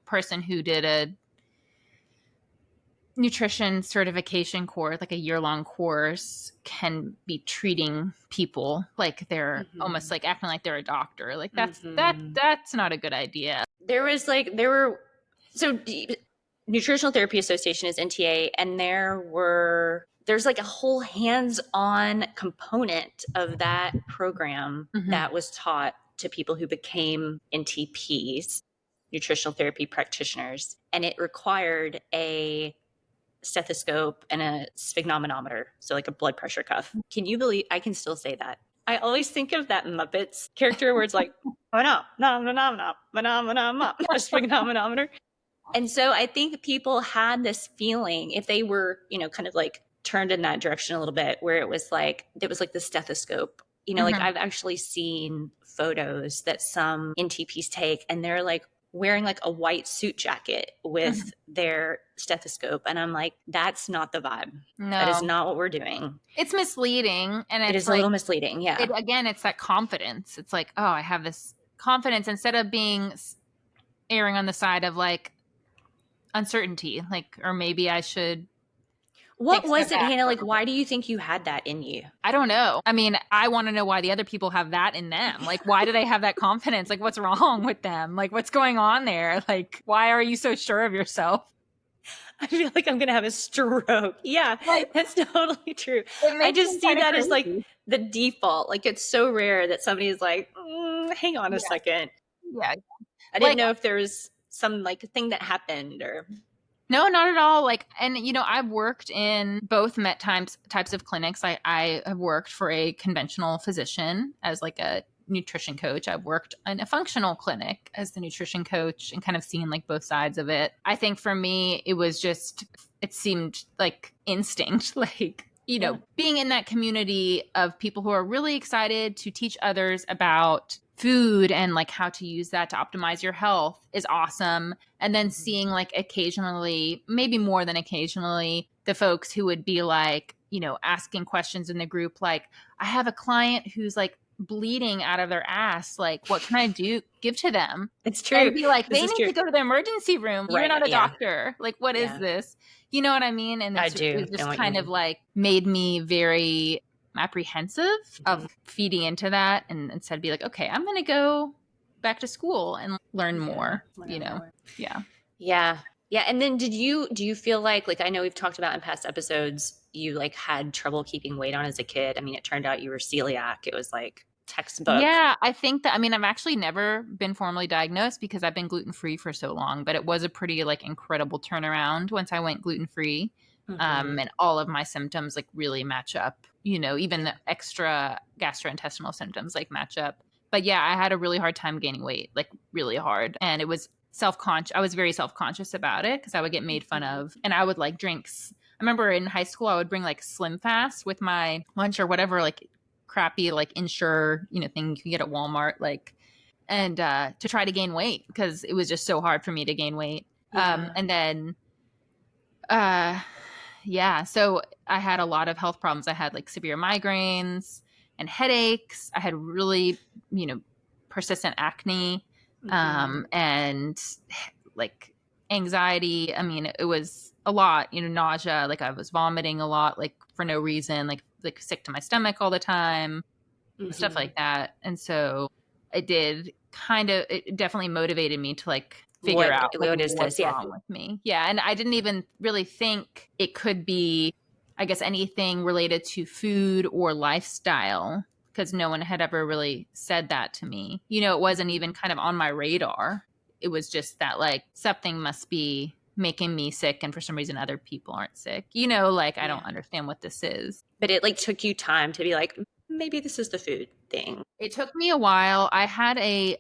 Speaker 3: person who did a nutrition certification course, like a year-long course, can be treating people like they're almost like acting like they're a doctor. Like that's not a good idea.
Speaker 1: Nutritional Therapy Association is NTA, and there's like a whole hands-on component of that program that was taught to people who became NTPs, nutritional therapy practitioners, and it required a stethoscope and a sphygmomanometer, so like a blood pressure cuff. Can you believe I can still say that? I always think of that Muppets character where it's like, oh no, a sphygmomanometer. And so I think people had this feeling, if they were, kind of like turned in that direction a little bit, where it was like the stethoscope. Like I've actually seen photos that some NTPs take, and they're like wearing like a white suit jacket with their stethoscope. And I'm like, that's not the vibe.
Speaker 3: No.
Speaker 1: That is not what we're doing.
Speaker 3: It's misleading. And
Speaker 1: it is like, a little misleading. Yeah.
Speaker 3: Again, it's that confidence. It's like, oh, I have this confidence, instead of erring on the side of like uncertainty, like, or maybe I should.
Speaker 1: What was it, Hannah? Like, why do you think you had that in you?
Speaker 3: I don't know. I mean, I want to know why the other people have that in them. Like, why do they have that confidence? Like, what's wrong with them? Like, what's going on there? Like, why are you so sure of yourself?
Speaker 1: I feel like I'm going to have a stroke. Yeah, that's totally true. I just see that as like the default. Like, it's so rare that somebody's like, hang on a second.
Speaker 3: Yeah.
Speaker 1: I didn't know if there was some like thing that happened or.
Speaker 3: No, not at all. Like, and I've worked in both types of clinics. I have worked for a conventional physician as like a nutrition coach. I've worked in a functional clinic as the nutrition coach and kind of seen like both sides of it. I think for me, it seemed like instinct, like, being in that community of people who are really excited to teach others about food and like how to use that to optimize your health is awesome. And then seeing like occasionally, maybe more than occasionally, the folks who would be like, asking questions in the group, like, I have a client who's like bleeding out of their ass. Like, what can I give to them?
Speaker 1: It's true.
Speaker 3: And be like, they need to go to the emergency room. You're not a doctor. Like, what is this? You know what I mean? And it just kind of like made me very apprehensive of feeding into that, and instead be like, okay, I'm going to go back to school and learn more, Yeah. And then do you feel like I know we've talked about in past episodes, you like had trouble keeping weight on as a kid. I mean, it turned out you were celiac. It was like textbook. Yeah, I think that, I've actually never been formally diagnosed because I've been gluten-free for so long, but it was a pretty like incredible turnaround once I went gluten-free. And all of my symptoms like really match up, even the extra gastrointestinal symptoms like match up. But yeah, I had a really hard time gaining weight, like really hard. And it was I was very self-conscious about it because I would get made fun of, and I would like drinks. I remember in high school, I would bring like Slim Fast with my lunch or whatever, like crappy, like Ensure, thing you can get at Walmart, like, and to try to gain weight because it was just so hard for me to gain weight. And then, so I had a lot of health problems. I had like severe migraines and headaches. I had really, persistent acne, and like anxiety. I mean, it was a lot, nausea, like I was vomiting a lot, like for no reason, like sick to my stomach all the time, stuff like that. And so it definitely motivated me to like figure out like,
Speaker 1: what is
Speaker 3: what's
Speaker 1: this
Speaker 3: wrong with me. Yeah. And I didn't even really think it could be, I guess, anything related to food or lifestyle, because no one had ever really said that to me. It wasn't even kind of on my radar. It was just that like something must be making me sick and for some reason other people aren't sick. Like I don't
Speaker 1: Yeah.
Speaker 3: understand what this is.
Speaker 1: But it like took you time to be like, maybe this is the food thing.
Speaker 3: It took me a while. I had a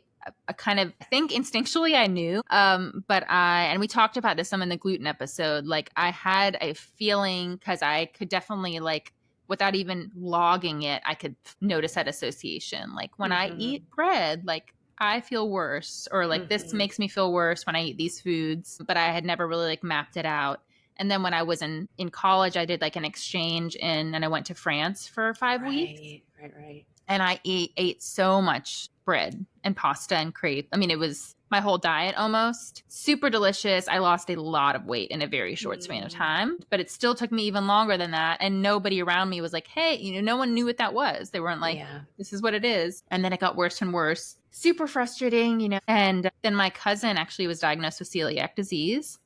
Speaker 3: kind of, I think instinctually I knew, but and we talked about this some in the gluten episode. Like I had a feeling because I could definitely like without even logging it, I could notice that association. Like when I
Speaker 1: Mm-hmm.
Speaker 3: eat bread, like I feel worse, or like this
Speaker 1: Mm-hmm.
Speaker 3: makes me feel worse when I eat these foods, but I had never really like mapped it out. And then when I was in college, I did like an exchange and I went to France for 5 weeks
Speaker 1: Right, right, right.
Speaker 3: and I ate so much bread and pasta and crepe. I mean, it was my whole diet almost. Super delicious. I lost a lot of weight in a very short span of
Speaker 1: Mm,
Speaker 3: time, but it still took me even longer than that. And nobody around me was like, hey, no one knew what that was. They weren't like,
Speaker 1: yeah.
Speaker 3: this is what it is. And then it got worse and worse. Super frustrating. And then my cousin actually was diagnosed with celiac disease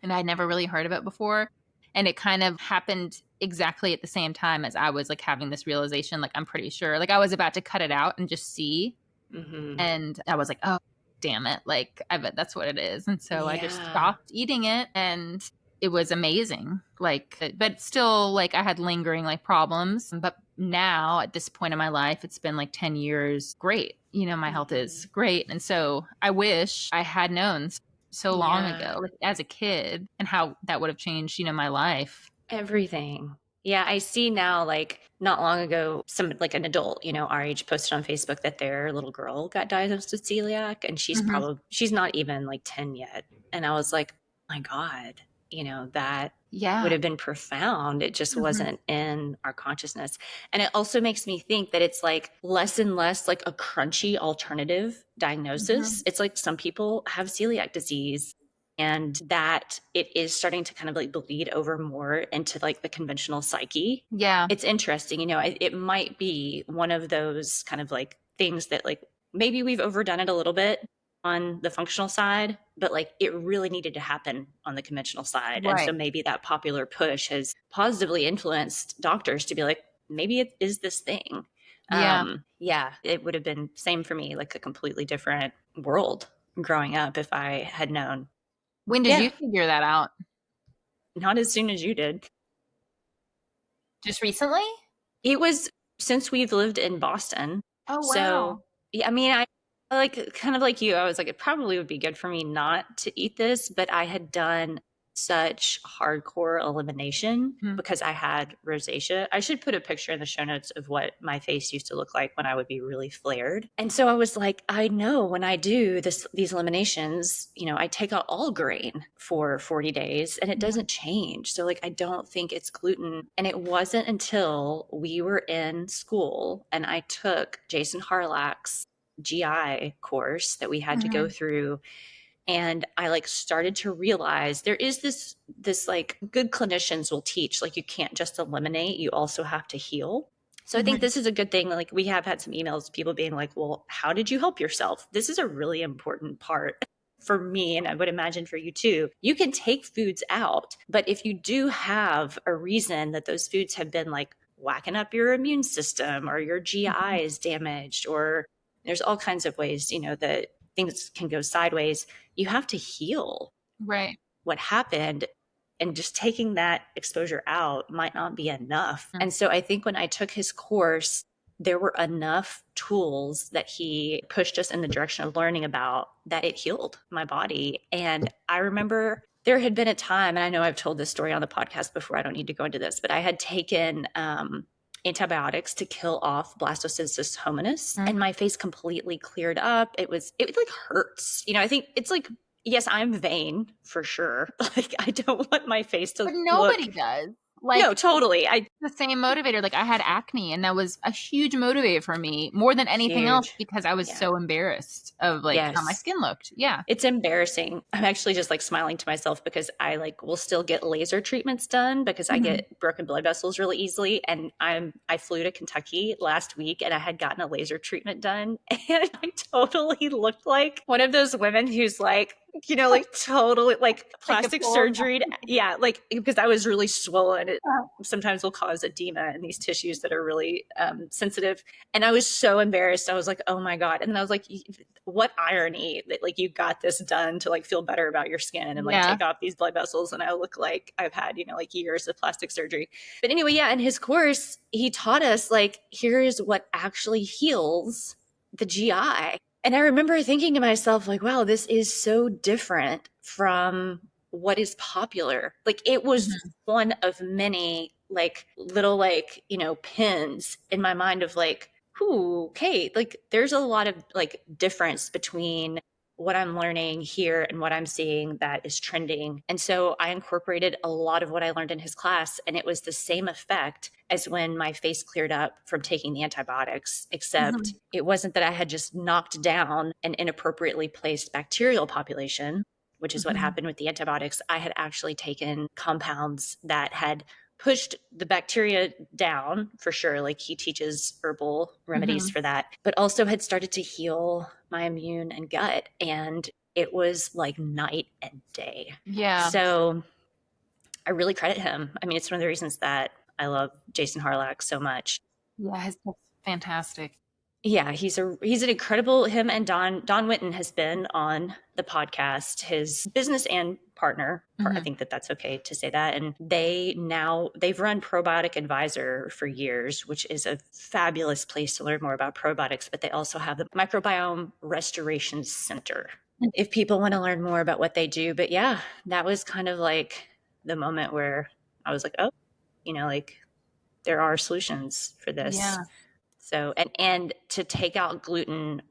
Speaker 3: and I'd never really heard of it before. And it kind of happened exactly at the same time as I was like having this realization, like, I'm pretty sure, like, I was about to cut it out and just see.
Speaker 1: Mm-hmm.
Speaker 3: And I was like, oh, damn it. Like, I bet that's what it is. And so I just
Speaker 1: Yeah.
Speaker 3: stopped eating it and it was amazing. Like, but still, like, I had lingering like problems. But now at this point in my life, it's been like 10 years. Great. My health
Speaker 1: Mm-hmm.
Speaker 3: is great. And so I wish I had known so long
Speaker 1: Yeah.
Speaker 3: ago, like as a kid, and how that would have changed, my life.
Speaker 1: Everything. Yeah, I see now, like not long ago, some like an adult, our age posted on Facebook that their little girl got diagnosed with celiac and
Speaker 3: Hmm.
Speaker 1: she's not even like 10 yet. And I was like, my God, that would
Speaker 3: Yeah.
Speaker 1: have been profound. It just
Speaker 3: Hmm.
Speaker 1: wasn't in our consciousness. And it also makes me think that it's like less and less like a crunchy alternative diagnosis.
Speaker 3: Hmm.
Speaker 1: It's like some people have celiac disease and that it is starting to kind of like bleed over more into like the conventional psyche.
Speaker 3: Yeah.
Speaker 1: It's interesting, it might be one of those kind of like things that like maybe we've overdone it a little bit on the functional side, but like it really needed to happen on the conventional side. And so
Speaker 3: Right.
Speaker 1: maybe that popular push has positively influenced doctors to be like, maybe it is this thing.
Speaker 3: Yeah.
Speaker 1: Yeah, it would have been same for me, like a completely different world growing up if I had known.
Speaker 3: When did you
Speaker 1: Yeah,
Speaker 3: figure that out?
Speaker 1: not as soon as you did.
Speaker 3: Just recently?
Speaker 1: It was since we've lived in Boston.
Speaker 3: Oh,
Speaker 1: So,
Speaker 3: wow.
Speaker 1: yeah, I mean, I like kind of like you, I was like, it probably would be good for me not to eat this, but I had done such hardcore elimination
Speaker 3: Mhm.
Speaker 1: because I had rosacea. I should put a picture in the show notes of what my face used to look like when I would be really flared. And so I was like, I know when I do these eliminations, I take out all grain for 40 days and it
Speaker 3: Mhm.
Speaker 1: doesn't change. So like I don't think it's gluten. And it wasn't until we were in school and I took Jason Harlack's GI course that we had to go
Speaker 3: Mhm.
Speaker 1: through and I like started to realize there is this like good clinicians will teach like you can't just eliminate, you also have to heal. So I think
Speaker 3: Mhm.
Speaker 1: this is a good thing. Like we have had some emails people being like, well, how did you help yourself? This is a really important part for me and I would imagine for you too. You can take foods out, but if you do have a reason that those foods have been like whacking up your immune system or your GI
Speaker 3: Mhm.
Speaker 1: is damaged or there's all kinds of ways, that things can go sideways, you have to heal
Speaker 3: Right.
Speaker 1: what happened. And just taking that exposure out might not be enough.
Speaker 3: Mm.
Speaker 1: And so I think when I took his course, there were enough tools that he pushed us in the direction of learning about that it healed my body. And I remember there had been a time, and I know I've told this story on the podcast before, I don't need to go into this, but I had taken antibiotics to kill off blastocystis hominis
Speaker 3: Mm.
Speaker 1: and my face completely cleared up. It like hurts. I think it's like, yes, I'm vain for sure. Like I don't want my face
Speaker 3: But
Speaker 1: to look.
Speaker 3: nobody does.
Speaker 1: No,
Speaker 3: Like
Speaker 1: totally. I
Speaker 3: the same motivator. Like I had acne and that was a huge motivator for me more than anything else
Speaker 1: huge.
Speaker 3: because I was
Speaker 1: Yeah.
Speaker 3: so embarrassed of like how my
Speaker 1: Yes.
Speaker 3: skin looked. Yeah.
Speaker 1: It's embarrassing. I'm actually just like smiling to myself because I like will still get laser treatments done because I
Speaker 3: Mhm.
Speaker 1: get broken blood vessels really easily. And I flew to Kentucky last week and I had gotten a laser treatment done and I totally looked like one of those women who's like like totally like
Speaker 3: Like the
Speaker 1: plastic
Speaker 3: full.
Speaker 1: surgery. Yeah, like because I was really swollen. It sometimes will cause edema in these tissues that are really sensitive. And I was so embarrassed. I was like, oh my God. And then I was like, what irony that like you got this done to like feel better about your skin and like
Speaker 3: Yeah.
Speaker 1: take off these blood vessels. And I look like I've had, like years of plastic surgery. But anyway, yeah, in his course, he taught us like, here's what actually heals the GI. And I remember thinking to myself, like, wow, this is so different from what is popular. Like, it was
Speaker 3: Mhm.
Speaker 1: one of many, like, little, like, pins in my mind of, like, ooh, okay, like, there's a lot of, like, difference between what I'm learning here and what I'm seeing that is trending. And so I incorporated a lot of what I learned in his class, and it was the same effect as when my face cleared up from taking the antibiotics, except
Speaker 3: Mhm.
Speaker 1: it wasn't that I had just knocked down an inappropriately placed bacterial population, which is what
Speaker 3: Mhm.
Speaker 1: happened with the antibiotics. I had actually taken compounds that had pushed the bacteria down for sure. Like he teaches herbal remedies
Speaker 3: Mhm.
Speaker 1: for that, but also had started to heal my immune and gut. And it was like night and day.
Speaker 3: Yeah.
Speaker 1: So I really credit him. I mean, it's one of the reasons that I love Jason Harlack so much.
Speaker 3: Yeah. His stuff's fantastic.
Speaker 1: Yeah, he's an incredible him and Don Whitten has been on the podcast, his business and partner. I
Speaker 3: Mhm.
Speaker 1: think that that's okay to say that. And they've run Probiotic Advisor for years, which is a fabulous place to learn more about probiotics, but they also have the Microbiome Restoration Center if people want to learn more about what they do. But yeah, that was kind of like the moment where I was like, oh, like there are solutions for this.
Speaker 3: Yeah.
Speaker 1: So, and to take out gluten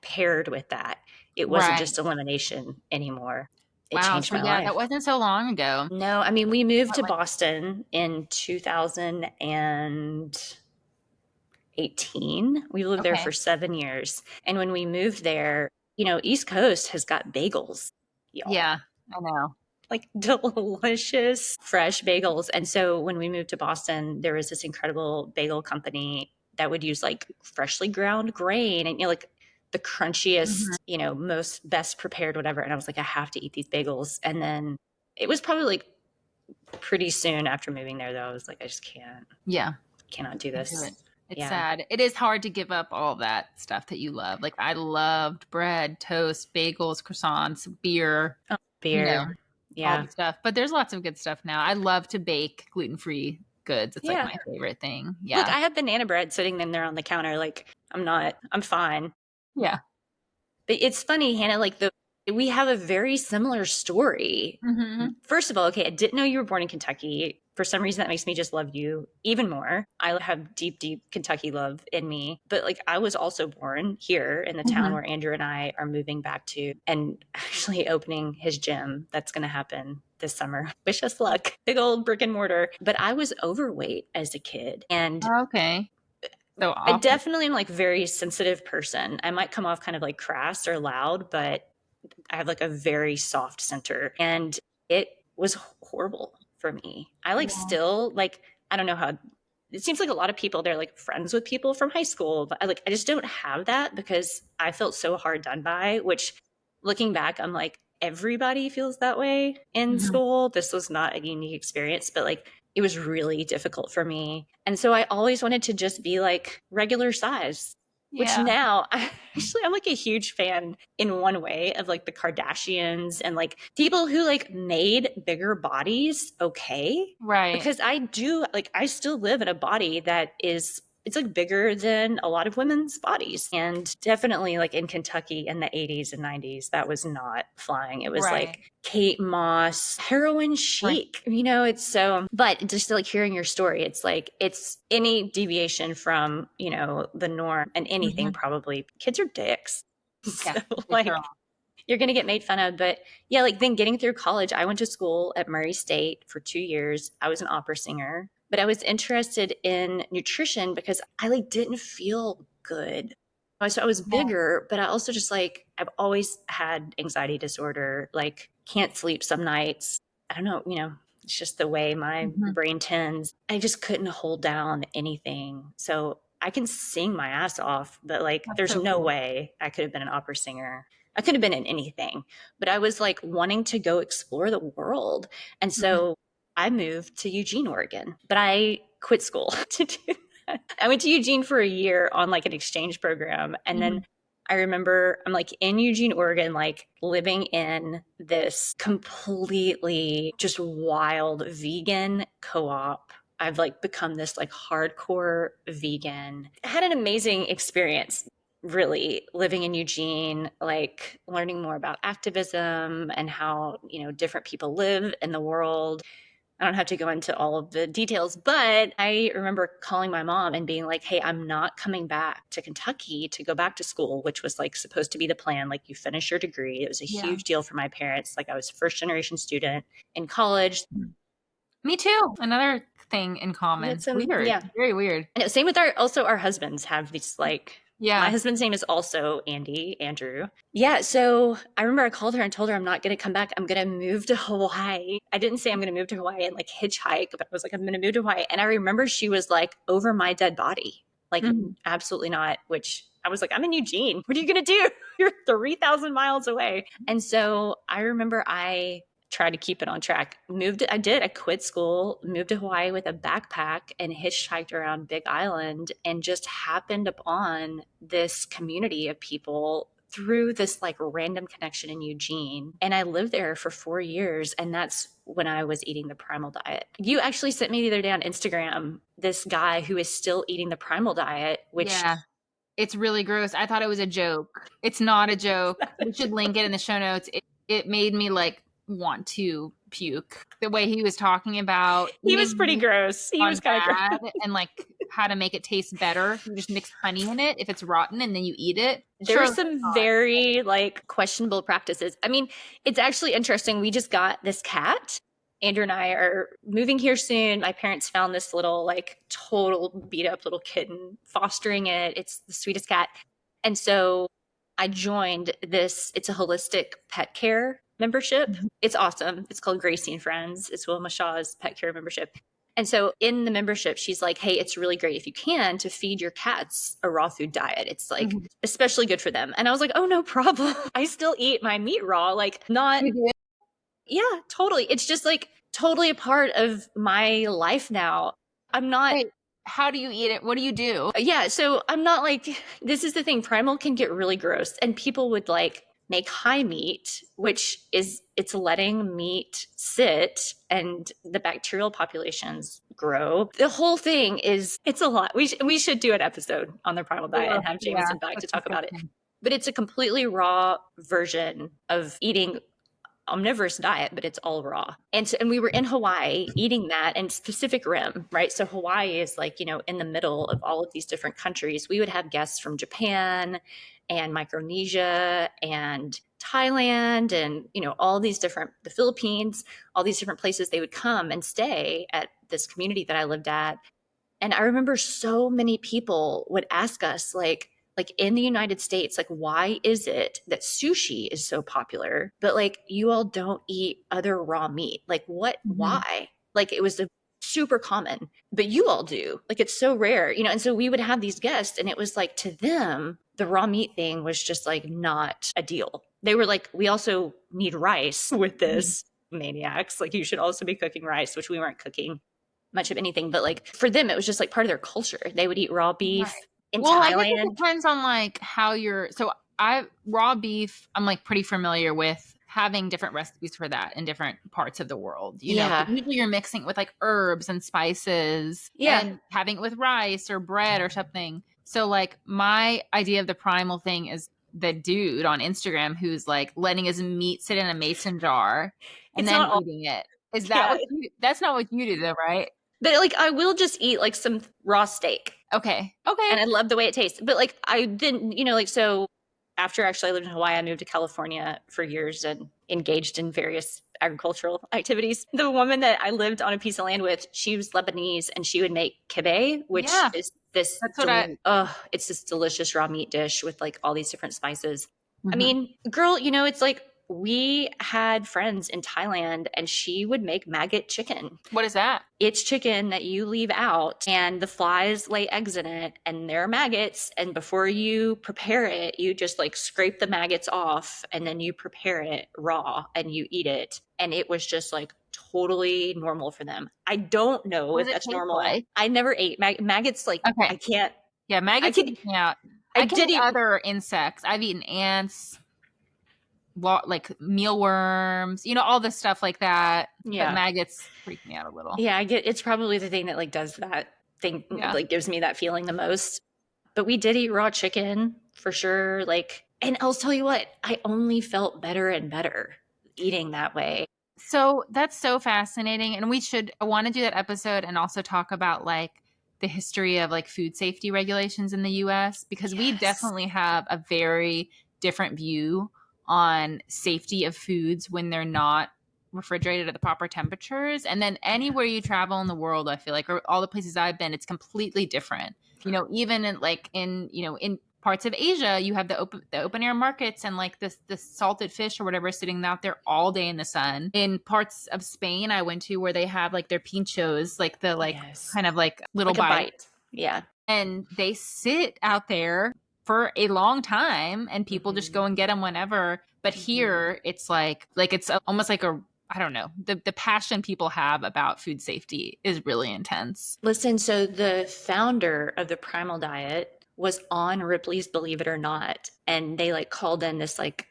Speaker 1: paired with that, it wasn't
Speaker 3: Right.
Speaker 1: just elimination anymore. It
Speaker 3: Wow.
Speaker 1: changed
Speaker 3: So
Speaker 1: my
Speaker 3: yeah, that
Speaker 1: life.
Speaker 3: wasn't so long ago.
Speaker 1: No, I mean, we moved
Speaker 3: What,
Speaker 1: to
Speaker 3: like,
Speaker 1: Boston in 2018. We lived there for
Speaker 3: okay.
Speaker 1: 7 years. And when we moved there, East Coast has got bagels, y'all.
Speaker 3: Yeah, I know.
Speaker 1: Like delicious fresh bagels. And so when we moved to Boston, there was this incredible bagel company that would use like freshly ground grain and like the
Speaker 3: Mhm.
Speaker 1: crunchiest, most best prepared whatever. And I was like, I have to eat these bagels. And then it was probably like pretty soon after moving there though. I was like, I just
Speaker 3: Yeah,
Speaker 1: cannot do
Speaker 3: can't do it.
Speaker 1: this.
Speaker 3: It's
Speaker 1: Yeah.
Speaker 3: sad. It is hard to give up all that stuff that you love. Like I loved bread, toast, bagels, croissants, beer,
Speaker 1: Oh,
Speaker 3: you know,
Speaker 1: beer.
Speaker 3: all
Speaker 1: Yeah.
Speaker 3: the stuff. But there's lots of good stuff now. I love to bake gluten-free goods. It's like
Speaker 1: Yeah.
Speaker 3: my favorite thing.
Speaker 1: Look,
Speaker 3: Yeah.
Speaker 1: I have banana bread sitting in there on the counter. Like I'm fine.
Speaker 3: Yeah.
Speaker 1: But it's funny, Hannah, like we have a very similar story.
Speaker 3: Hmm.
Speaker 1: First of all, okay, I didn't know you were born in Kentucky. For some reason, that makes me just love you even more. I have deep, deep Kentucky love in me. But like, I was also born here in the town
Speaker 3: Hmm.
Speaker 1: where Andrew and I are moving back to and actually opening his gym. That's going to happen this summer. Wish us luck. Big old brick and mortar. But I was overweight as a kid. And
Speaker 3: Okay. So
Speaker 1: I
Speaker 3: awful.
Speaker 1: definitely am like very sensitive person. I might come off kind of like crass or loud, but I have like a very soft center and it was horrible for me. I like
Speaker 3: Yeah.
Speaker 1: still like I don't know how it seems like a lot of people they're like friends with people from high school, but I just don't have that because I felt so hard done by, which looking back I'm like everybody feels that way in
Speaker 3: Hmm.
Speaker 1: school. This was not a unique experience, but like it was really difficult for me. And so I always wanted to just be like regular size, which
Speaker 3: Yeah.
Speaker 1: now I'm like a huge fan in one way of like the Kardashians and like people who like made bigger bodies okay.
Speaker 3: Right.
Speaker 1: Because I still live in a body that is it's like bigger than a lot of women's bodies. And definitely like in Kentucky in the 80s and 90s, that was not flying. It was
Speaker 3: Right.
Speaker 1: like Kate Moss, heroin
Speaker 3: Right.
Speaker 1: chic. It's so, but just like hearing your story, it's like, it's any deviation from, the norm and anything
Speaker 3: Hmm.
Speaker 1: probably. Kids are dicks.
Speaker 3: Yeah.
Speaker 1: So
Speaker 3: They sure
Speaker 1: like, you're going to get made fun of. But yeah, like then getting through college, I went to school at Murray State for 2 years. I was an opera singer, but I was interested in nutrition because I like didn't feel good. So I was
Speaker 3: are.
Speaker 1: bigger, but I also just like, I've always had anxiety disorder, like can't sleep some nights. I don't know, it's just the way my
Speaker 3: Hmm.
Speaker 1: brain tends. I just couldn't hold down anything. So I can sing my ass off, but like,
Speaker 3: That's
Speaker 1: there's
Speaker 3: so
Speaker 1: no
Speaker 3: cool.
Speaker 1: way I could have been an opera singer. I could have been in anything, but I was like wanting to go explore the world. And
Speaker 3: Mhm.
Speaker 1: so I moved to Eugene, Oregon, but I quit school to do that. I went to Eugene for a year on like an exchange program. And then
Speaker 3: Mhm.
Speaker 1: I remember I'm like in Eugene, Oregon, like living in this completely just wild vegan co-op. I've like become this like hardcore vegan. I had an amazing experience really living in Eugene, like learning more about activism and how, different people live in the world. I don't have to go into all of the details, but I remember calling my mom and being like, hey, I'm not coming back to Kentucky to go back to school, which was like supposed to be the plan. Like, you finish your degree. It was a
Speaker 3: Yeah.
Speaker 1: huge deal for my parents. Like, I was first generation student in college.
Speaker 3: Me too. Another thing in
Speaker 1: We had
Speaker 3: common.
Speaker 1: some,
Speaker 3: Weird.
Speaker 1: yeah.
Speaker 3: Very weird.
Speaker 1: And same with our husbands have these like, my
Speaker 3: Yeah.
Speaker 1: husband's name is also Andrew. Yeah. So I remember I called her and told her I'm not going to come back. I'm going to move to Hawaii. I didn't say I'm going to move to Hawaii and like hitchhike, but I was like, I'm going to move to Hawaii. And I remember she was like, over my dead body. Like,
Speaker 3: Mhm.
Speaker 1: absolutely not. Which I was like, I'm in Eugene. What are you going to do? You're 3,000 miles away. And so I remember I try to keep it on track. I quit school, moved to Hawaii with a backpack and hitchhiked around Big Island and just happened upon this community of people through this like random connection in Eugene. And I lived there for 4 years. And that's when I was eating the primal diet. You actually sent me the other day on Instagram this guy who is still eating the primal diet, which
Speaker 3: Yeah. It's really gross. I thought it was a joke. It's not a joke. We should link it in the show notes. It made me like want to puke. The way he was talking about
Speaker 1: he was
Speaker 3: eating
Speaker 1: pretty
Speaker 3: meat
Speaker 1: gross. He was
Speaker 3: gone
Speaker 1: kind of
Speaker 3: bad
Speaker 1: gross.
Speaker 3: and like how to make it taste better. You just mix honey in it if it's rotten and then you eat it.
Speaker 1: There's
Speaker 3: Sure.
Speaker 1: some very like questionable practices. I mean, it's actually interesting. We just got this cat. Andrew and I are moving here soon. My parents found this little like total beat up little kitten, fostering it. It's the sweetest cat. And so I joined this, it's a holistic pet care membership.
Speaker 3: Mhm.
Speaker 1: It's awesome. It's called Gracie and Friends. It's Wilma Shaw's pet care membership. And so in the membership, she's like, hey, it's really great if you can to feed your cats a raw food diet. It's like
Speaker 3: Mhm.
Speaker 1: especially good for them. And I was like, oh, no problem. I still eat my meat raw. Like, not,
Speaker 3: You do?
Speaker 1: yeah, totally. It's just like totally a part of my life now. I'm not,
Speaker 3: Wait, how do you eat it? What do you do?
Speaker 1: yeah. So I'm not like, this is the thing. Primal can get really gross. And people would like make high meat, which is it's letting meat sit and the bacterial populations grow. The whole thing is it's a lot. We should do an episode on the primal diet and
Speaker 3: Ugh,
Speaker 1: have
Speaker 3: yeah,
Speaker 1: Jameson back to
Speaker 3: that's
Speaker 1: talk about it.
Speaker 3: disgusting.
Speaker 1: But it's a completely raw version of eating omnivorous diet, but it's all raw. And we were in Hawaii eating that and Pacific Rim, right? So Hawaii is like, in the middle of all of these different countries. We would have guests from Japan and Micronesia and Thailand and, all these different, the Philippines, all these different places they would come and stay at this community that I lived at. And I remember so many people would ask us like in the United States, like, why is it that sushi is so popular, but like you all don't eat other raw meat? Like,
Speaker 3: Mhm.
Speaker 1: why? Like, it was super common, but you all do. Like, it's so rare, And so we would have these guests, and it was like to them, the raw meat thing was just like not a deal. They were like, we also need rice with
Speaker 3: Mhm.
Speaker 1: this, maniacs. Like, you should also be cooking rice, which we weren't cooking much of anything, but like for them, it was just like part of their culture. They would eat raw
Speaker 3: Right.
Speaker 1: beef in
Speaker 3: Well, I guess it
Speaker 1: Thailand.
Speaker 3: depends on like how you're so I raw beef, I'm like pretty familiar with having different recipes for that in different parts of the world, but
Speaker 1: Yeah.
Speaker 3: usually you're mixing it with like herbs and spices
Speaker 1: Yeah.
Speaker 3: and having it with rice or bread or something. So like my idea of the primal thing is the dude on Instagram who's like letting his meat sit in a mason jar and
Speaker 1: It's
Speaker 3: then
Speaker 1: not all,
Speaker 3: eating it. Is that
Speaker 1: yeah.
Speaker 3: what that's not what you do though, right?
Speaker 1: But like I will just eat like some raw steak
Speaker 3: Okay. Okay.
Speaker 1: and I love the way it tastes. But like I didn't, like so after actually I lived in Hawaii, I moved to California for years and engaged in various agricultural activities. The woman that I lived on a piece of land with, she was Lebanese and she would make kibbeh, which
Speaker 3: Yeah.
Speaker 1: is this
Speaker 3: That's what I
Speaker 1: it's this delicious raw meat dish with like all these different spices. I
Speaker 3: Mhm.
Speaker 1: mean, girl, it's like we had friends in Thailand and she would make maggot chicken.
Speaker 3: What is that?
Speaker 1: It's chicken that you leave out and the flies lay eggs in it and they're maggots. And before you prepare it, you just like scrape the maggots off and then you prepare it raw and you eat it. And it was just like totally normal for them. I don't know
Speaker 3: What
Speaker 1: if
Speaker 3: does it
Speaker 1: that's
Speaker 3: taste
Speaker 1: normal.
Speaker 3: like?
Speaker 1: I never ate maggots. Like
Speaker 3: Okay.
Speaker 1: I can't,
Speaker 3: Yeah,
Speaker 1: I
Speaker 3: maggots
Speaker 1: could,
Speaker 3: freak me out.
Speaker 1: I
Speaker 3: I can
Speaker 1: did
Speaker 3: eat
Speaker 1: eat.
Speaker 3: other insects. I've eaten ants, like mealworms, all the stuff like that. But
Speaker 1: Yeah.
Speaker 3: maggots freak me out a little.
Speaker 1: Yeah. I get, it's probably the thing that like does that thing,
Speaker 3: Yeah.
Speaker 1: like gives me that feeling the most. But we did eat raw chicken for sure. Like, and I'll tell you what, I only felt better and better eating that way.
Speaker 3: So that's so fascinating. And I want to do that episode and also talk about like the history of like food safety regulations in the US, because we
Speaker 1: Yes.
Speaker 3: definitely have a very different view on safety of foods when they're not refrigerated at the proper temperatures. And then anywhere you travel in the world, I feel like, or all the places I've been, it's completely different. Even in parts of Asia, you have the open air markets and like the salted fish or whatever sitting out there all day in the sun. In parts of Spain I went to where they have like their pinchos, like the
Speaker 1: Yes.
Speaker 3: kind of like little
Speaker 1: Like a
Speaker 3: bite,
Speaker 1: bite. Yeah.
Speaker 3: and they sit out there for a long time and people just go and get them whenever. But here it's like it's almost like a, I don't know, the passion people have about food safety is really intense.
Speaker 1: Listen, so the founder of the Primal Diet was on Ripley's Believe It or Not. And they like called in this like,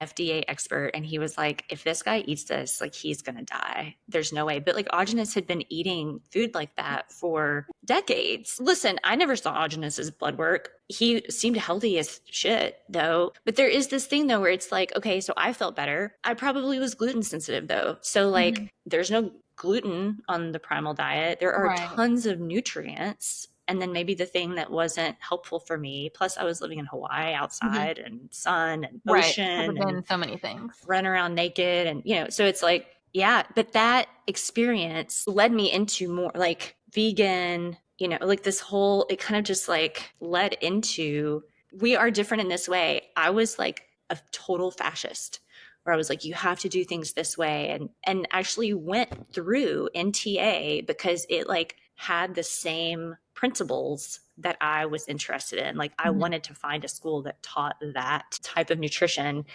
Speaker 1: FDA expert. And he was like, if this guy eats this, like he's going to die. There's no way. But like Augenis had been eating food like that for decades. Listen, I never saw Augenis's blood work. He seemed healthy as shit though. But there is this thing though where it's like, okay, so I felt better. I probably was gluten sensitive though. So like there's no gluten on the Primal Diet. There are
Speaker 3: Right.
Speaker 1: tons of nutrients. And then maybe the thing that wasn't helpful for me, plus I was living in Hawaii outside and sun and
Speaker 3: Right. Could
Speaker 1: ocean
Speaker 3: have
Speaker 1: and
Speaker 3: been so many things.
Speaker 1: run around naked. And, so it's like, yeah, but that experience led me into more like vegan, like this whole, it kind of just like led into, we are different in this way. I was like a total fascist where I was like, you have to do things this way. And actually went through NTA because it like had the same principles that I was interested in. Like I wanted to find a school that taught that type of nutrition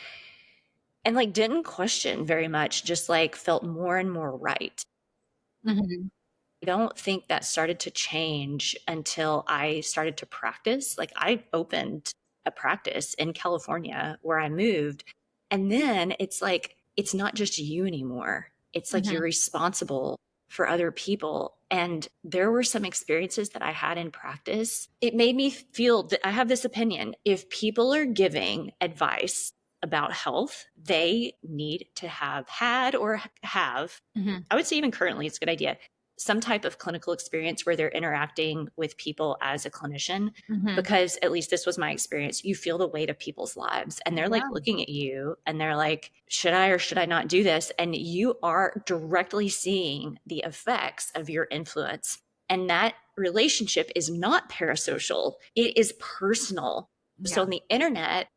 Speaker 1: and like didn't question very much, just like felt more and more right. I don't think that started to change until I started to practice. Like I opened a practice in California where I moved. And then it's like, it's not just you anymore. It's like you're responsible for other people. And there were some experiences that I had in practice. It made me feel that I have this opinion. If people are giving advice about health, they need to have had or have, I would say even currently, it's a good idea, some type of clinical experience where they're interacting with people as a clinician. Because at least this was my experience, you feel the weight of people's lives and they're like looking at you and they're like, should I or should I not do this? And you are directly seeing the effects of your influence. And that relationship is not parasocial, it is personal. So on the internet,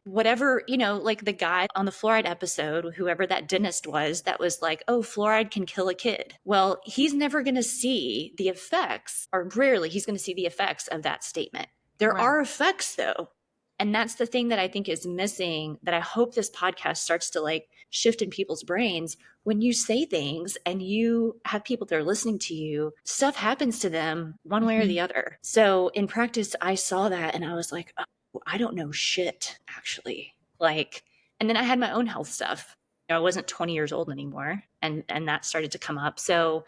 Speaker 1: whatever, like the guy on the fluoride episode, whoever that dentist was, that was like, oh, fluoride can kill a kid. Well, he's never going to see the effects, or rarely he's going to see the effects of that statement. There are effects though. And that's the thing that I think is missing, that I hope this podcast starts to like shift in people's brains. When you say things and you have people that are listening to you, stuff happens to them one way or the other. So in practice, I saw that and I was like, oh, I don't know shit, actually. Like, and then I had my own health stuff. I wasn't 20 years old anymore, and that started to come up. So,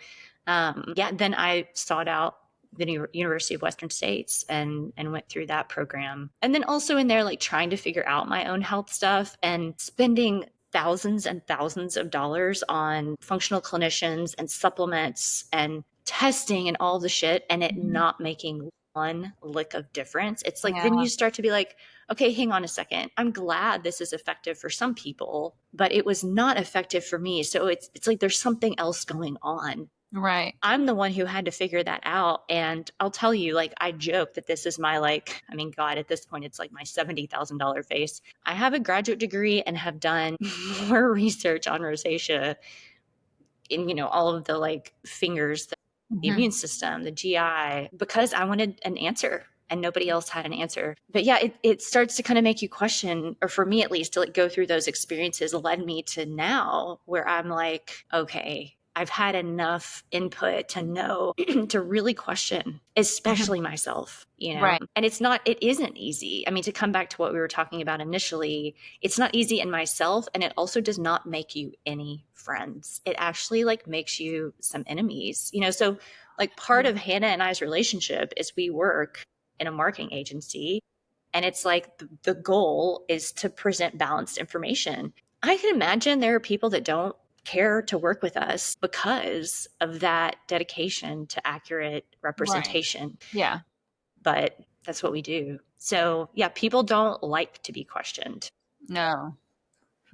Speaker 1: then I sought out the University of Western States and went through that program. And then also in there, like trying to figure out my own health stuff and spending thousands and thousands of dollars on functional clinicians and supplements and testing and all the shit, and it not making one lick of difference. It's like, then you start to be like, okay, hang on a second. I'm glad this is effective for some people, but it was not effective for me. So it's like there's something else going on.
Speaker 3: Right.
Speaker 1: I'm the one who had to figure that out. And I'll tell you, like, I joke that this is my, like, I mean, God, at this point, it's like my $70,000 face. I have a graduate degree and have done more research on rosacea in, all of the like fingers, the
Speaker 3: Mhm.
Speaker 1: immune system, the GI, because I wanted an answer and nobody else had an answer. But yeah, it starts to kind of make you question, or for me at least, to like go through those experiences led me to now where I'm like, okay, I've had enough input to know to really question, especially myself,
Speaker 3: Right.
Speaker 1: And it isn't easy. I mean, to come back to what we were talking about initially, it's not easy in myself, and it also does not make you any friends. It actually like makes you some enemies. So like part of Hannah and I's relationship is we work in a marketing agency, and it's like the goal is to present balanced information. I can imagine there are people that don't care to work with us because of that dedication to accurate
Speaker 3: Right.
Speaker 1: representation,
Speaker 3: Yeah.
Speaker 1: but that's what we do. So, yeah, people don't like to be questioned
Speaker 3: No.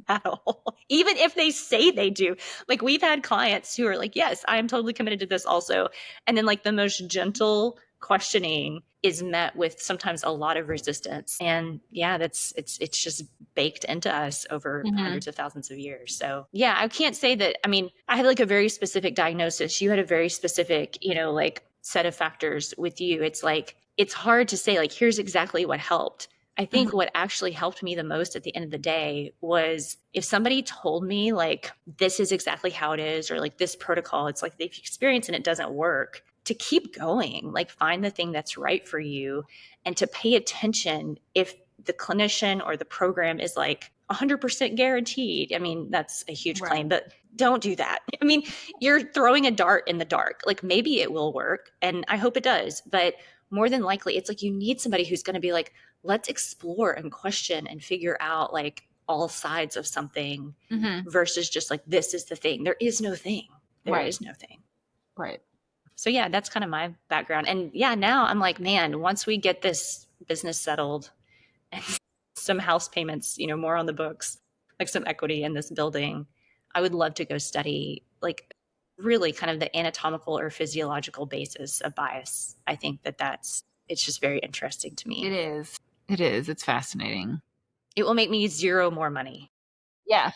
Speaker 1: at all, even if they say they do. Like, we've had clients who are like, yes, I am totally committed to this also. And then, like, the most gentle questioning is met with sometimes a lot of resistance. And yeah, it's just baked into us over
Speaker 3: Mhm.
Speaker 1: hundreds of thousands of years. So yeah, I can't say that. I mean, I had like a very specific diagnosis. You had a very specific, like set of factors with you. It's like, it's hard to say, like, here's exactly what helped. I think
Speaker 3: Mhm.
Speaker 1: what actually helped me the most at the end of the day was if somebody told me, like, this is exactly how it is, or like this protocol, it's like they've experienced and it doesn't work, to keep going, like, find the thing that's right for you, and to pay attention if the clinician or the program is like 100% guaranteed. I mean, that's a huge
Speaker 3: Right.
Speaker 1: claim, but don't do that. I mean, you're throwing a dart in the dark. Like, maybe it will work, and I hope it does, but more than likely, it's like you need somebody who's going to be like, let's explore and question and figure out like all sides of something
Speaker 3: Mhm.
Speaker 1: versus just like, this is the thing. There is no thing. There
Speaker 3: Right.
Speaker 1: is no thing.
Speaker 3: Right.
Speaker 1: So yeah, that's kind of my background. And yeah, now I'm like, man, once we get this business settled and some house payments, more on the books, like some equity in this building, I would love to go study like really kind of the anatomical or physiological basis of bias. I think it's just very interesting to
Speaker 3: It
Speaker 1: me.
Speaker 3: is. It is. It's fascinating.
Speaker 1: It will make me zero more money.
Speaker 3: Yeah.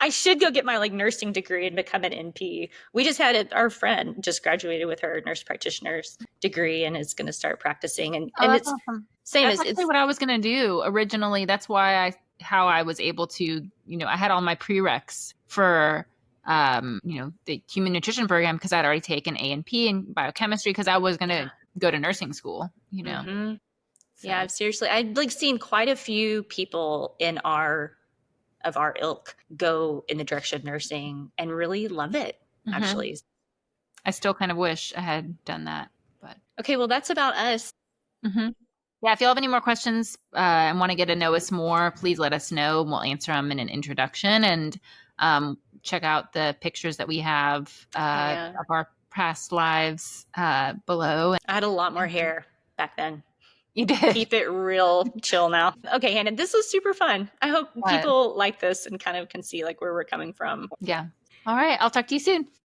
Speaker 1: I should go get my like nursing degree and become an NP. We just had it. Our friend just graduated with her nurse practitioner's degree and is going to start practicing. And
Speaker 3: Oh,
Speaker 1: and
Speaker 3: that's
Speaker 1: it's
Speaker 3: awesome.
Speaker 1: same
Speaker 3: That's
Speaker 1: as
Speaker 3: actually
Speaker 1: it's
Speaker 3: what I was gonna do originally. That's why how I was able to, I had all my prereqs for, the human nutrition program because I'd already taken A and P in biochemistry because I was
Speaker 1: yeah.
Speaker 3: gonna go to nursing school.
Speaker 1: Mm-hmm. Yeah,
Speaker 3: So.
Speaker 1: seriously. I've like seen quite a few people in our ilk go in the direction of nursing and really love it,
Speaker 3: Mhm.
Speaker 1: actually.
Speaker 3: I still kind of wish I had done that, but.
Speaker 1: Okay, well that's about us.
Speaker 3: Mhm. Yeah, if you have any more questions and want to get to know us more, please let us know. We'll answer them in an introduction and check out the pictures that we have
Speaker 1: Oh yeah.
Speaker 3: of our past lives below.
Speaker 1: I had a lot more hair back then.
Speaker 3: You did.
Speaker 1: Keep it real chill now. Okay, Hannah, this was super fun. I hope
Speaker 3: But
Speaker 1: people like this and kind of can see like where we're coming from.
Speaker 3: yeah. All right. I'll talk to you soon.